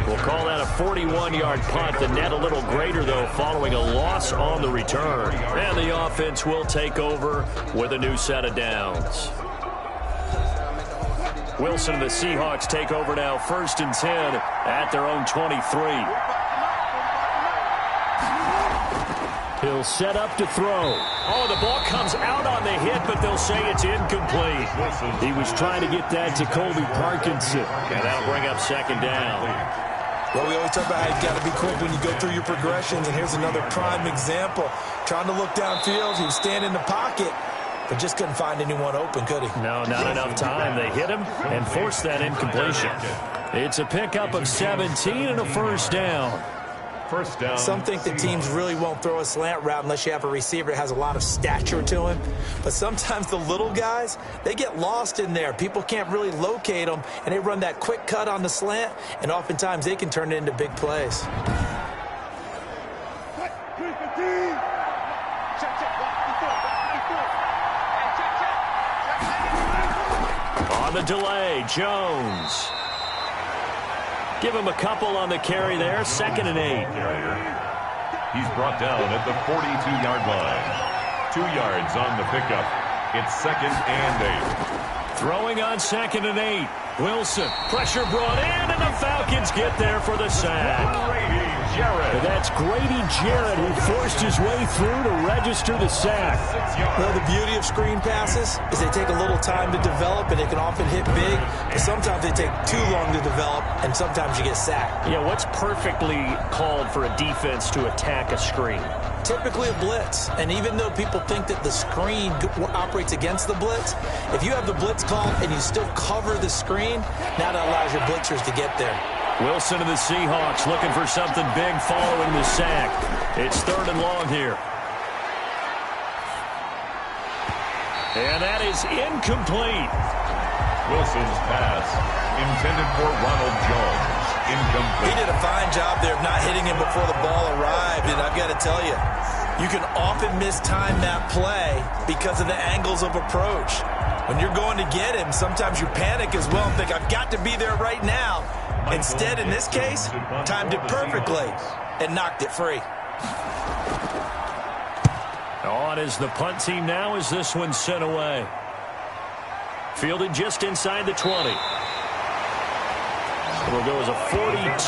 Speaker 2: We'll call that a 41-yard punt. The net a little greater, though, following a loss on the return. And the offense will take over with a new set of downs. Wilson and the Seahawks take over now, 1st and 10 at their own 23. He'll set up to throw. Oh, the ball comes out on the hit, but they'll say it's incomplete. He was trying to get that to Colby Parkinson. And that'll bring up 2nd down.
Speaker 4: Well, we always talk about how you've got to be quick when you go through your progressions, and here's another prime example. Trying to look downfield, he was standing in the pocket, but just couldn't find anyone open, could he?
Speaker 2: No, not enough time. They hit him and forced that incompletion. It's a pickup of 17 and a 1st down.
Speaker 1: 1st down.
Speaker 4: Some think that teams really won't throw a slant route unless you have a receiver that has a lot of stature to him. But sometimes the little guys, they get lost in there. People can't really locate them, and they run that quick cut on the slant, and oftentimes they can turn it into big plays.
Speaker 2: On the delay, Jones. Give him a couple on the carry there. 2nd and 8.
Speaker 1: He's brought down at the 42-yard line. 2 yards on the pickup. It's 2nd and 8.
Speaker 2: Throwing on 2nd and 8. Wilson. Pressure brought in, and the Falcons get there for the sack.
Speaker 1: Grady Jarrett.
Speaker 2: And that's Grady Jarrett who forced his way through to register the sack.
Speaker 4: Well, the beauty of screen passes is they take a little time to develop, and they can often hit big, but sometimes they take too long to develop, and sometimes you get sacked.
Speaker 2: Yeah, what's perfectly called for a defense to attack a screen?
Speaker 4: Typically a blitz, and even though people think that the screen operates against the blitz, if you have the blitz called and you still cover the screen, now that allows your blitzers to get there.
Speaker 2: Wilson and the Seahawks looking for something big following the sack. It's 3rd and long here. And that is incomplete.
Speaker 1: Wilson's pass intended for Ronald Jones. incomplete.
Speaker 4: He did a fine job there of not hitting him before the ball arrived, and I've got to tell you, you can often mistime that play because of the angles of approach. When you're going to get him, sometimes you panic as well and think, I've got to be there right now. Instead, in this case, timed it perfectly and knocked it free.
Speaker 2: On is the punt team now as this one sent away. Fielded just inside the 20. It'll go as a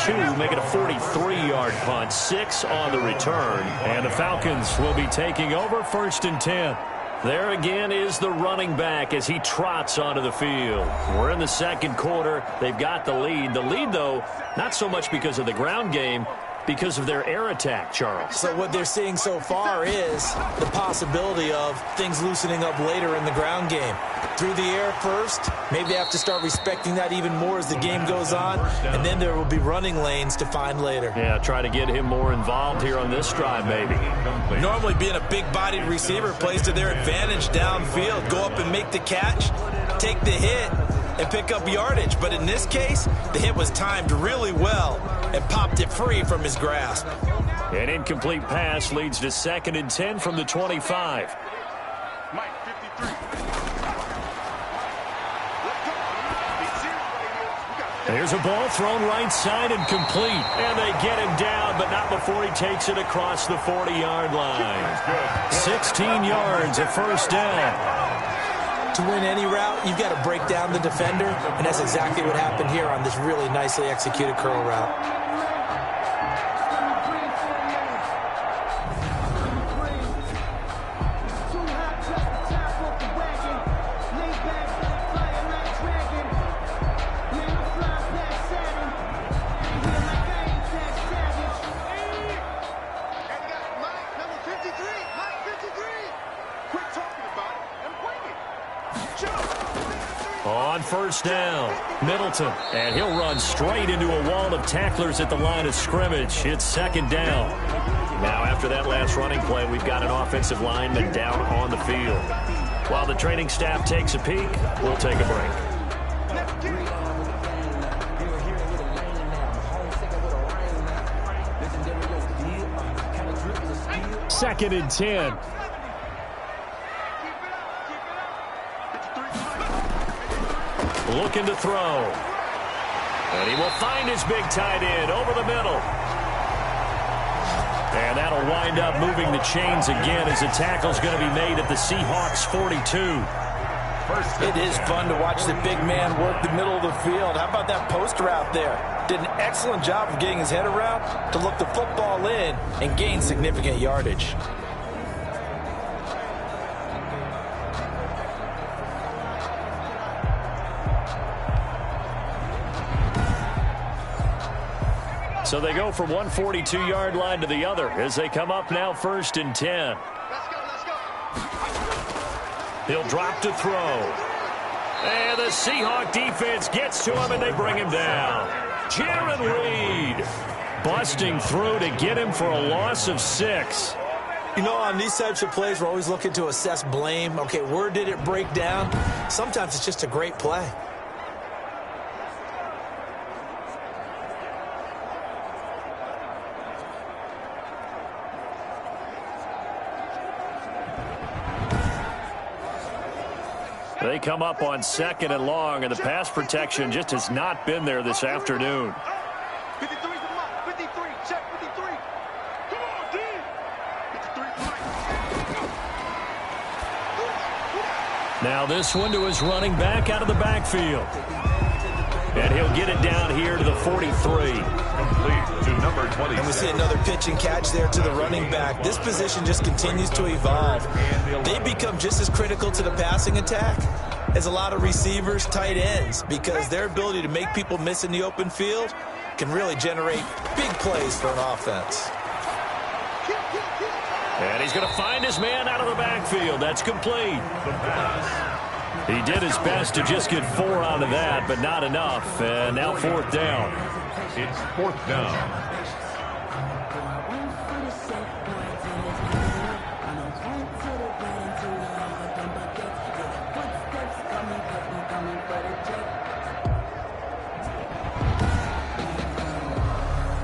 Speaker 2: 42, make it a 43-yard punt. 6 on the return. And the Falcons will be taking over 1st and 10. There again is the running back as he trots onto the field. We're in the second quarter. They've got the lead. The lead, though, not so much because of the ground game, because of their air attack, Charles.
Speaker 3: So what they're seeing so far is the possibility of things loosening up later in the ground game. Through the air first, maybe they have to start respecting that even more as the game goes on, and then there will be running lanes to find later.
Speaker 2: Yeah, try to get him more involved here on this drive, maybe.
Speaker 4: Normally being a big-bodied receiver plays to their advantage downfield. Go up and make the catch, take the hit, and pick up yardage. But in this case, the hit was timed really well and popped it free from his grasp.
Speaker 2: An incomplete pass leads to 2nd and 10 from the 25. There's a ball thrown right side and complete. And they get him down, but not before he takes it across the 40-yard line. 16 yards, a 1st down.
Speaker 3: To win any route, you've got to break down the defender, and that's exactly what happened here on this really nicely executed curl route.
Speaker 2: On 1st down, Middleton, and he'll run straight into a wall of tacklers at the line of scrimmage. It's 2nd down. Now, after that last running play, we've got an offensive lineman down on the field. While the training staff takes a peek, we'll take a break. 2nd and 10. Looking to throw. And he will find his big tight end over the middle. And that'll wind up moving the chains again as the tackle's going to be made at the Seahawks 42.
Speaker 4: It is fun to watch the big man work the middle of the field. How about that post route there? Did an excellent job of getting his head around to look the football in and gain significant yardage.
Speaker 2: So they go from one 42-yard line to the other as they come up now 1st and 10. He'll drop to throw. And the Seahawk defense gets to him and they bring him down. Jarran Reed busting through to get him for a loss of 6.
Speaker 3: You know, on these types of plays, we're always looking to assess blame. Okay, where did it break down? Sometimes it's just a great play.
Speaker 2: They come up on 2nd and long, and the pass protection just has not been there this afternoon.
Speaker 5: 53, check 53. Come on, D. 53.
Speaker 2: Now this one to his running back out of the backfield. And he'll get it down here to the 43.
Speaker 1: Complete to number 20.
Speaker 4: And we see another pitch and catch there to the running back. This position just continues to evolve. They become just as critical to the passing attack as a lot of receivers, tight ends, because their ability to make people miss in the open field can really generate big plays for an offense.
Speaker 2: And he's going to find his man out of the backfield. That's complete.
Speaker 1: The pass.
Speaker 2: He did his best to just get 4 out of that, but not enough. And now 4th down.
Speaker 1: It's 4th down.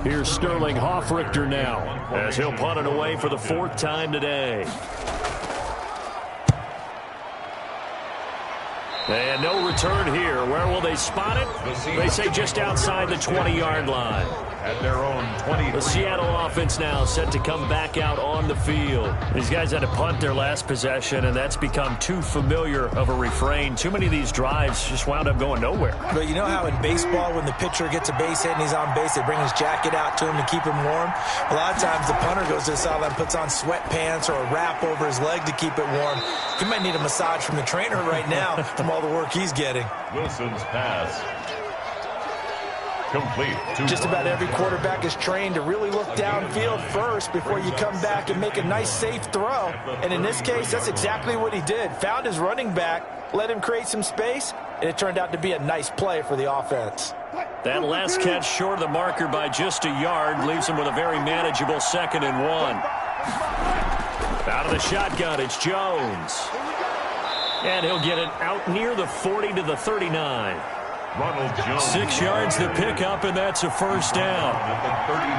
Speaker 2: Here's Sterling Hoffrichter now as he'll punt it away for the 4th time today. And no return here. Where will they spot it? They say just outside the 20-yard line.
Speaker 1: At their own 23.
Speaker 2: The Seattle offense now set to come back out on the field. These guys had to punt their last possession, and that's become too familiar of a refrain. Too many of these drives just wound up going nowhere.
Speaker 3: But you know how in baseball, when the pitcher gets a base hit and he's on base, they bring his jacket out to him to keep him warm? A lot of times the punter goes to the sideline, puts on sweatpants or a wrap over his leg to keep it warm. He might need a massage from the trainer right now from all the work he's getting.
Speaker 1: Wilson's pass. Complete.
Speaker 3: Just about every quarterback is trained to really look downfield first before you come back and make a nice, safe throw. And in this case, that's exactly what he did. Found his running back, let him create some space, and it turned out to be a nice play for the offense.
Speaker 2: That last catch short of the marker by just a yard leaves him with a very manageable 2nd and 1. Out of the shotgun, it's Jones. And he'll get it out near the 40 to the 39.
Speaker 1: Ronald Jones.
Speaker 2: 6 yards to pick up, and that's a 1st down.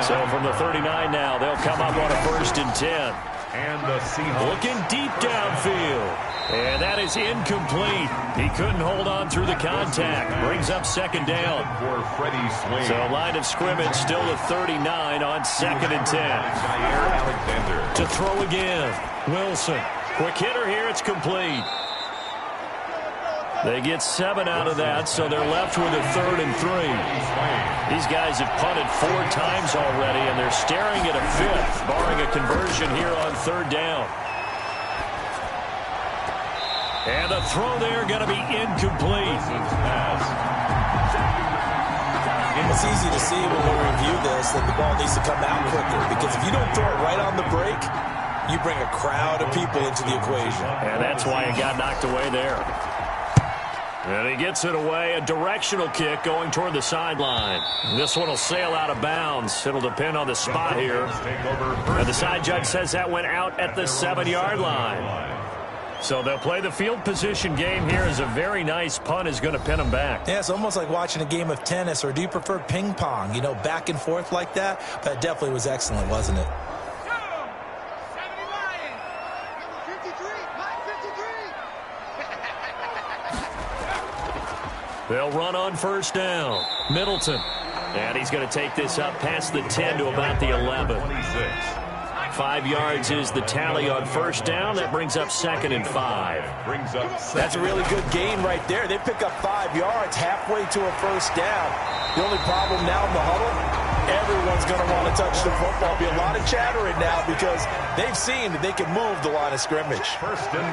Speaker 2: So from the 39 now, they'll come up on a 1st and 10.
Speaker 1: And the Seahawks.
Speaker 2: Looking deep downfield. And that is incomplete. He couldn't hold on through the contact. Brings up 2nd down.
Speaker 1: For Freddie Swain.
Speaker 2: So line of scrimmage still at 39 on 2nd and 10.
Speaker 1: Alexander.
Speaker 2: To throw again. Wilson. Quick hitter here. It's complete. They get 7 out of that, so they're left with a 3rd and 3. These guys have punted 4 times already, and they're staring at a 5th, barring a conversion here on 3rd down. And the throw there going to be incomplete.
Speaker 3: It's easy to see when we review this that the ball needs to come out quicker, because if you don't throw it right on the break, you bring a crowd of people into the equation.
Speaker 2: And that's why it got knocked away there. And he gets it away, a directional kick going toward the sideline. This one will sail out of bounds. It'll depend on the spot here. And the side judge says that went out at the 7-yard line. So they'll play the field position game here as a very nice punt is going to pin them back.
Speaker 3: Yeah, it's almost like watching a game of tennis, or do you prefer ping pong? You know, back and forth like that? That definitely was excellent, wasn't it?
Speaker 2: They'll run on 1st down. Middleton. And he's going to take this up past the 10 to about the 11. 5 yards is the tally on 1st down. That brings up 2nd and 5.
Speaker 3: That's a really good gain right there. They pick up 5 yards halfway to a 1st down. The only problem now in the huddle, everyone's going to want to touch the football. Be a lot of chattering now because they've seen that they can move the line of scrimmage.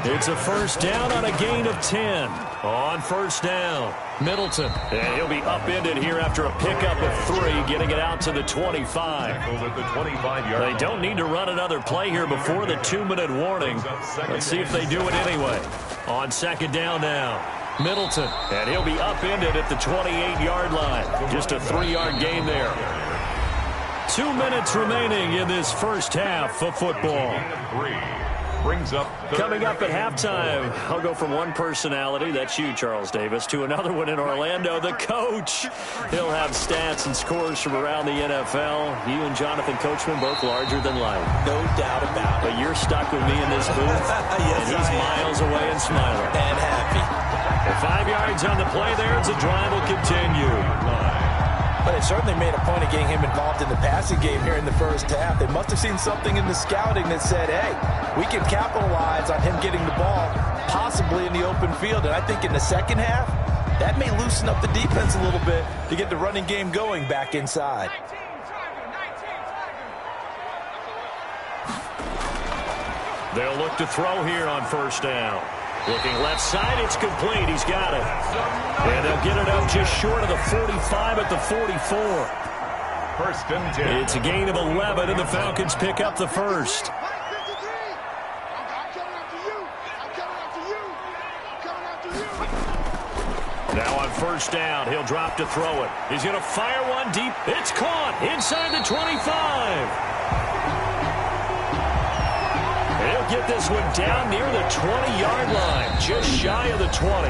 Speaker 2: It's a 1st down on a gain of 10. On 1st down, Middleton. And he'll be upended here after a pickup of 3, getting it out to the 25. They don't need to run another play here before the 2-minute warning. Let's see if they do it anyway. On 2nd down now, Middleton. And he'll be upended at the 28-yard line. Just a 3-yard gain there. 2 minutes remaining in this first half of football. Coming up at halftime, I'll go from one personality, that's you, Charles Davis, to another one in Orlando, the coach. He'll have stats and scores from around the NFL. You and Jonathan Coachman both larger than life.
Speaker 3: No doubt about it.
Speaker 2: But you're stuck with me in this booth,
Speaker 3: yes,
Speaker 2: and he's miles away and smiling.
Speaker 3: And happy.
Speaker 2: And 5 yards on the play there as the drive will continue.
Speaker 3: But it certainly made a point of getting him involved in the passing game here in the first half. They must have seen something in the scouting that said, hey, we can capitalize on him getting the ball, possibly in the open field. And I think in the second half, that may loosen up the defense a little bit to get the running game going back inside.
Speaker 2: They'll look to throw here on 1st down. Looking left side, it's complete. He's got it. And they'll get it up just short of the 45 at the 44.
Speaker 1: 1st and 10.
Speaker 2: It's a gain of 11, and the Falcons pick up the 1st. Now on 1st down, he'll drop to throw it. He's going to fire one deep. It's caught inside the 25. He'll get this one down near the 20-yard line, just shy of the 20.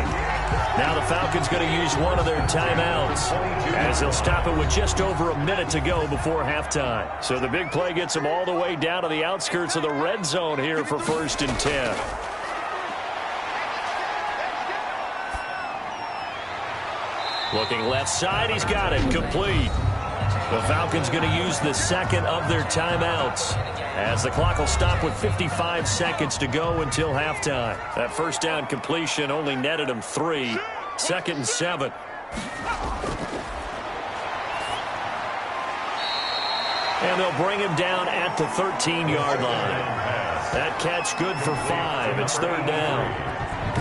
Speaker 2: Now the Falcons going to use one of their timeouts as they'll stop it with just over a minute to go before halftime. So the big play gets them all the way down to the outskirts of the red zone here for 1st and 10. Looking left side, he's got it, complete. The Falcons going to use the second of their timeouts as the clock will stop with 55 seconds to go until halftime. That first down completion only netted them 3. 2nd and 7. And they'll bring him down at the 13-yard line. That catch good for 5. It's 3rd down.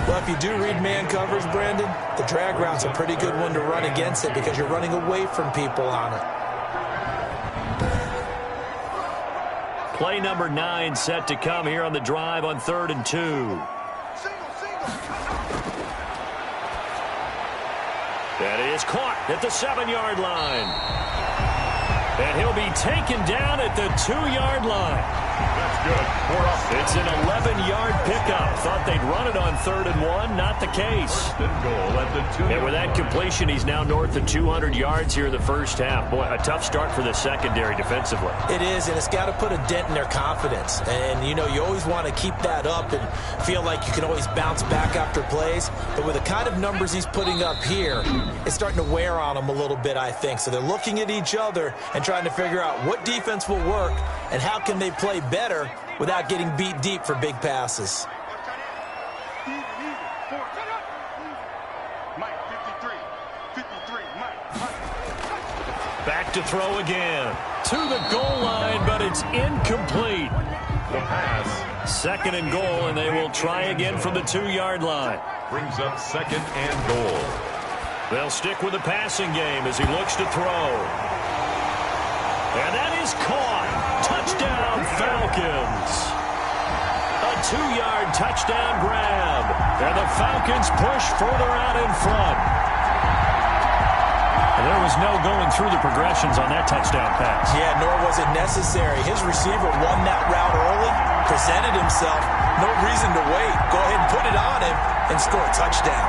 Speaker 3: Well, if you do read man coverage, Brandon, the drag route's a pretty good one to run against it because you're running away from people on it.
Speaker 2: Play number 9 set to come here on the drive on 3rd and 2. That is caught at the 7-yard line. And he'll be taken down at the 2-yard line.
Speaker 1: That's good.
Speaker 2: It's an 11-yard pickup. Thought they'd run it on 3rd and 1. Not the case.
Speaker 1: 1st and goal at the 2.
Speaker 2: And with that completion, he's now north of 200 yards here in the first half. Boy, a tough start for the secondary defensively.
Speaker 3: It is, and it's got to put a dent in their confidence. And, you know, you always want to keep that up and feel like you can always bounce back after plays. But with the kind of numbers he's putting up here, it's starting to wear on them a little bit, I think. So they're looking at each other and trying to figure out what defense will work and how can they play better without getting beat deep for big passes.
Speaker 2: Back to throw again. To the goal line, but it's incomplete.
Speaker 1: The pass.
Speaker 2: 2nd and goal, and they will try again from the 2-yard line.
Speaker 1: Brings up 2nd and goal.
Speaker 2: They'll stick with the passing game as he looks to throw. And that is caught. Touchdown, Falcons. A 2-yard touchdown grab. And the Falcons push further out in front. And there was no going through the progressions on that touchdown pass.
Speaker 3: Yeah, nor was it necessary. His receiver won that route early, presented himself. No reason to wait. Go ahead and put it on him and score a touchdown.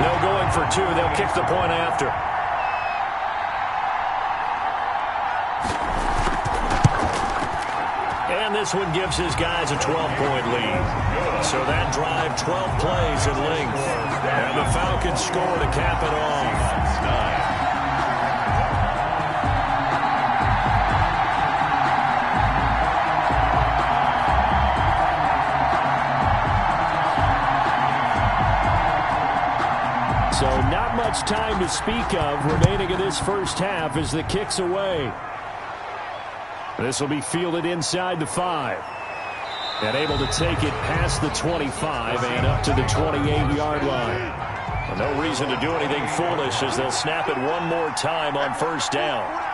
Speaker 2: No going for 2. They'll kick the point after. And this one gives his guys a 12-point lead. So that drive, 12 plays in length. And the Falcons score to cap it off. So not much time to speak of remaining in this first half as the kick's away. This will be fielded inside the 5. And able to take it past the 25 and up to the 28-yard line. Well, no reason to do anything foolish as they'll snap it one more time on 1st down.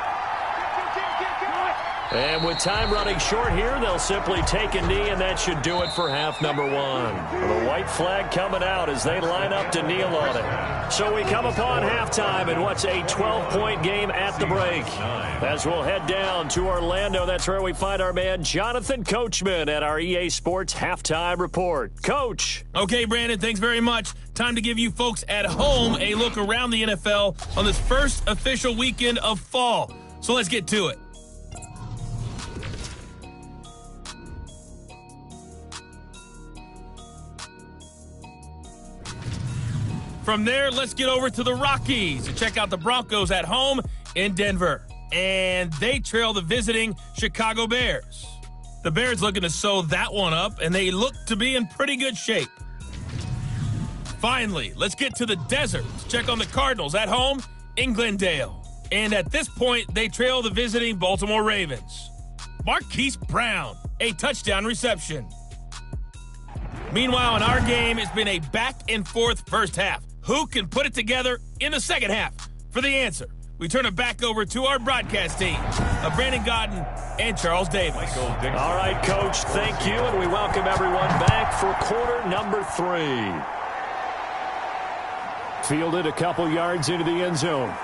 Speaker 2: And with time running short here, they'll simply take a knee, and that should do it for half number 1. The white flag coming out as they line up to kneel on it. So we come upon halftime in what's a 12-point game at the break. As we'll head down to Orlando, that's where we find our man Jonathan Coachman at our EA Sports Halftime Report. Coach.
Speaker 6: Okay, Brandon, thanks very much. Time to give you folks at home a look around the NFL on this first official weekend of fall. So let's get to it. From there, let's get over to the Rockies to check out the Broncos at home in Denver. And they trail the visiting Chicago Bears. The Bears looking to sew that one up, and they look to be in pretty good shape. Finally, let's get to the desert to check on the Cardinals at home in Glendale. And at this point, they trail the visiting Baltimore Ravens. Marquise Brown, a touchdown reception. Meanwhile, in our game, it's been a back-and-forth first half. Who can put it together in the second half? For the answer, we turn it back over to our broadcast team of Brandon Gaudin and Charles Davis.
Speaker 2: All right, Coach, thank you, and we welcome everyone back for quarter number 3. Fielded a couple yards into the end zone.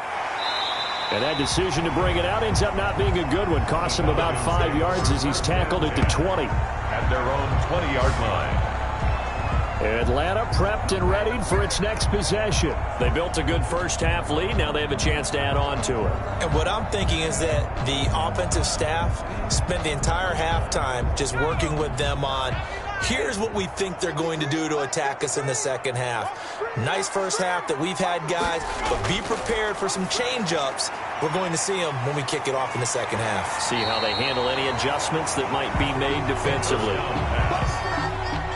Speaker 2: And that decision to bring it out ends up not being a good one. Costs him about 5 yards as he's tackled at the 20.
Speaker 1: At their own 20-yard line.
Speaker 2: Atlanta prepped and readied for its next possession. They built a good first-half lead. Now they have a chance to add on to it.
Speaker 3: And what I'm thinking is that the offensive staff spent the entire halftime just working with them on, here's what we think they're going to do to attack us in the second half. Nice first half that we've had, guys, but be prepared for some change-ups. We're going to see them when we kick it off in the second half.
Speaker 2: See how they handle any adjustments that might be made defensively.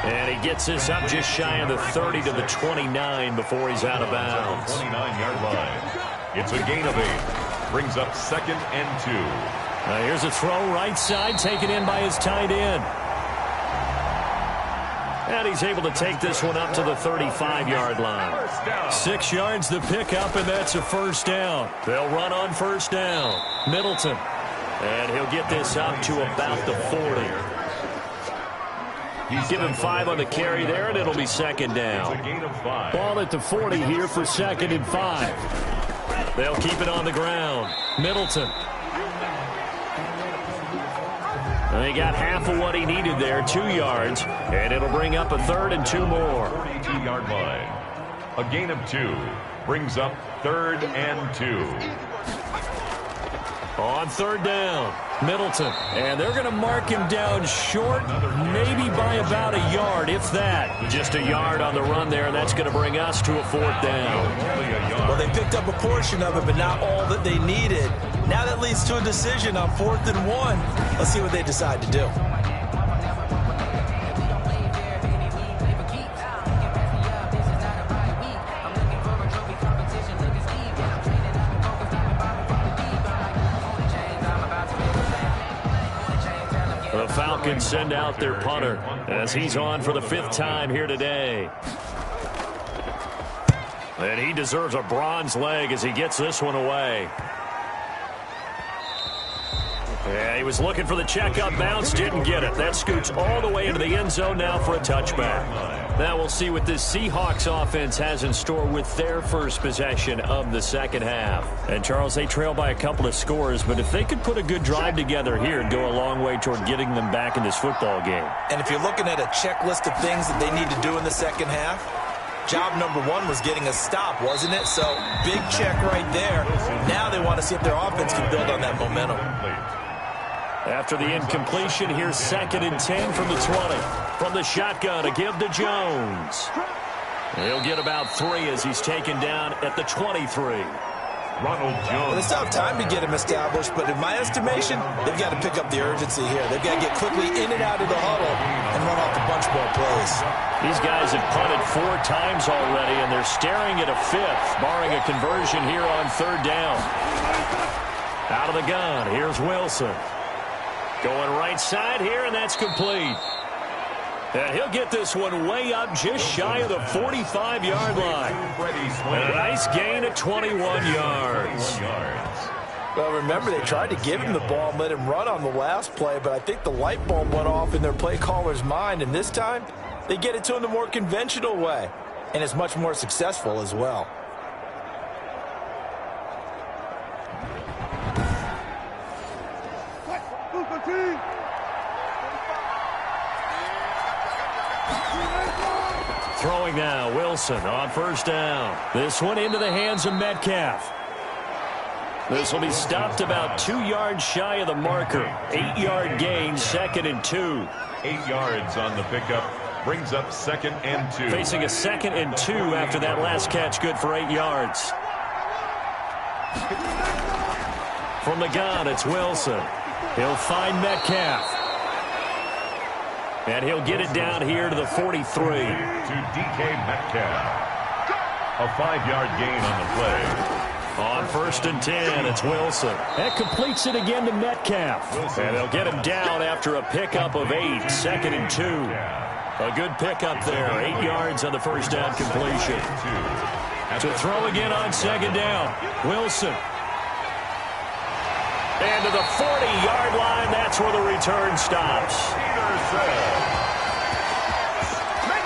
Speaker 2: And he gets this up just shy of the 30 to the 29 before he's out of bounds.
Speaker 1: 29-yard line. It's a gain of 8. Brings up 2nd and 2.
Speaker 2: Now here's a throw right side taken in by his tight end. And he's able to take this one up to the 35-yard line. 6 yards the pickup, and that's a first down. They'll run on first down. Middleton. And he'll get this up to about the 40. Give him 5 on the carry there, and it'll be second down. Ball at the 40 here for 2nd and 5. They'll keep it on the ground. Middleton. And he got half of what he needed there, 2 yards, and it'll bring up a 3rd and 2 more.
Speaker 1: 32-yard line. A gain of 2 brings up 3rd and 2.
Speaker 2: On 3rd down, Middleton. And they're going to mark him down short, maybe by about a yard, if that. Just a yard on the run there, and that's going to bring us to a 4th down.
Speaker 3: Well, they picked up a portion of it, but not all that they needed. Now that leads to a decision on 4th and 1. Let's see what they decide to do.
Speaker 2: The Falcons send out their punter as he's on for the 5th time here today. And he deserves a bronze leg as he gets this one away. Yeah, he was looking for the checkup bounce, didn't get it. That scoots all the way into the end zone now for a touchback. Now we'll see what this Seahawks offense has in store with their first possession of the second half. And, Charles, they trail by a couple of scores, but if they could put a good drive together here, it'd go a long way toward getting them back in this football game.
Speaker 3: And if you're looking at a checklist of things that they need to do in the second half, job number 1 was getting a stop, wasn't it? So, big check right there. Now they want to see if their offense can build on that momentum.
Speaker 2: After the incompletion, here's 2nd and 10 from the 20. From the shotgun, a give to Jones. He'll get about 3 as he's taken down at the 23.
Speaker 1: Ronald Jones.
Speaker 3: Well, they still have time to get him established, but in my estimation, they've got to pick up the urgency here. They've got to get quickly in and out of the huddle and run off a bunch more plays.
Speaker 2: These guys have punted 4 times already, and they're staring at a 5th, barring a conversion here on 3rd down. Out of the gun, here's Wilson. Going right side here, and that's complete. And he'll get this one way up just shy of the 45-yard line. And a nice gain of 21 yards.
Speaker 3: Well, remember, they tried to give him the ball and let him run on the last play, but I think the light bulb went off in their play caller's mind, and this time they get it to him the more conventional way, and it's much more successful as well.
Speaker 2: Throwing now, Wilson on 1st down. This one into the hands of Metcalf. This will be stopped about 2 yards shy of the marker. 8-yard gain, 2nd and 2.
Speaker 1: 8 yards on the pickup. Brings up 2nd and 2.
Speaker 2: Facing a 2nd and 2 after that last catch, good for 8 yards. From the gun, it's Wilson. He'll find Metcalf. And he'll get it down here to the 43.
Speaker 1: To DK Metcalf. A 5-yard gain on the play.
Speaker 2: On 1st and 10, it's Wilson. That completes it again to Metcalf. And they'll get him down after a pickup of 8, 2nd and 2. A good pickup there, 8 yards on the first down completion. To throw again on 2nd down, Wilson. And to the 40-yard line, that's where the return stops.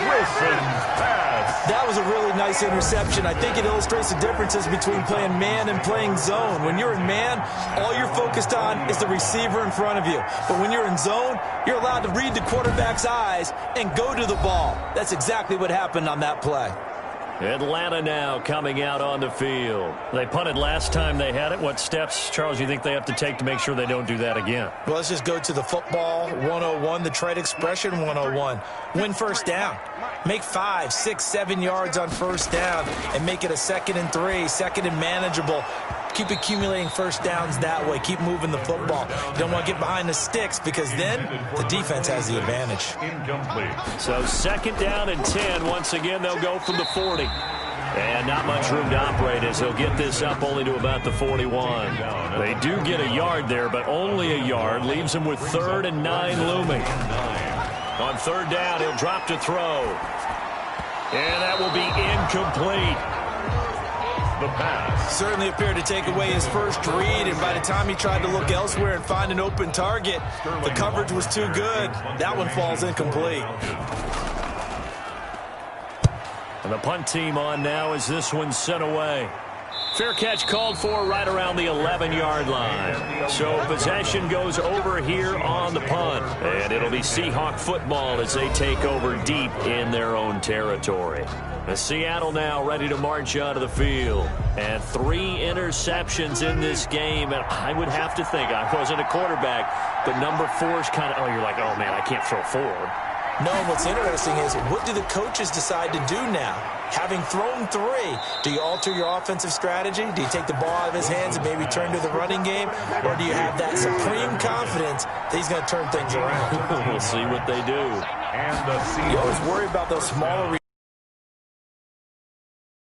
Speaker 1: Wilson's pass
Speaker 4: That was a really nice interception. I think it illustrates the differences between playing man and playing zone. When you're in man, all you're focused on is the receiver in front of you. But when you're in zone, you're allowed to read the quarterback's eyes and go to the ball. That's exactly what happened on that play.
Speaker 2: Atlanta now coming out on the field. They punted last time they had it. What steps, Charles, you think they have to take to make sure they don't do that again?
Speaker 3: Well, let's just go to the football 101, the trade expression 101. Win first down. Make 5, 6, 7 yards on first down and make it a 2nd and 3, 2nd and manageable. Keep accumulating first downs that way. Keep moving the football. You don't want to get behind the sticks because then the defense has the advantage.
Speaker 2: So 2nd down and 10. Once again, they'll go from the 40. And not much room to operate as he'll get this up only to about the 41. They do get a yard there, but only a yard. Leaves him with 3rd and 9 looming. On 3rd down, he'll drop to throw. And that will be incomplete.
Speaker 1: The pass.
Speaker 3: Certainly appeared to take away his first read, and by the time he tried to look elsewhere and find an open target, the coverage was too good. That one falls incomplete.
Speaker 2: And the punt team on now as this one's sent away. Fair catch called for right around the 11-yard line. So possession goes over here on the punt. And it'll be Seahawk football as they take over deep in their own territory. The Seattle now ready to march onto the field. And 3 interceptions in this game. And I would have to think, I wasn't a quarterback, but number 4 is kind of, oh, you're like, oh, man, I can't throw 4.
Speaker 3: No, what's interesting is, what do the coaches decide to do now? Having thrown 3, do you alter your offensive strategy? Do you take the ball out of his hands and maybe turn to the running game? Or do you have that supreme confidence that he's going to turn things around?
Speaker 2: We'll see what they do.
Speaker 3: You always worry about those smaller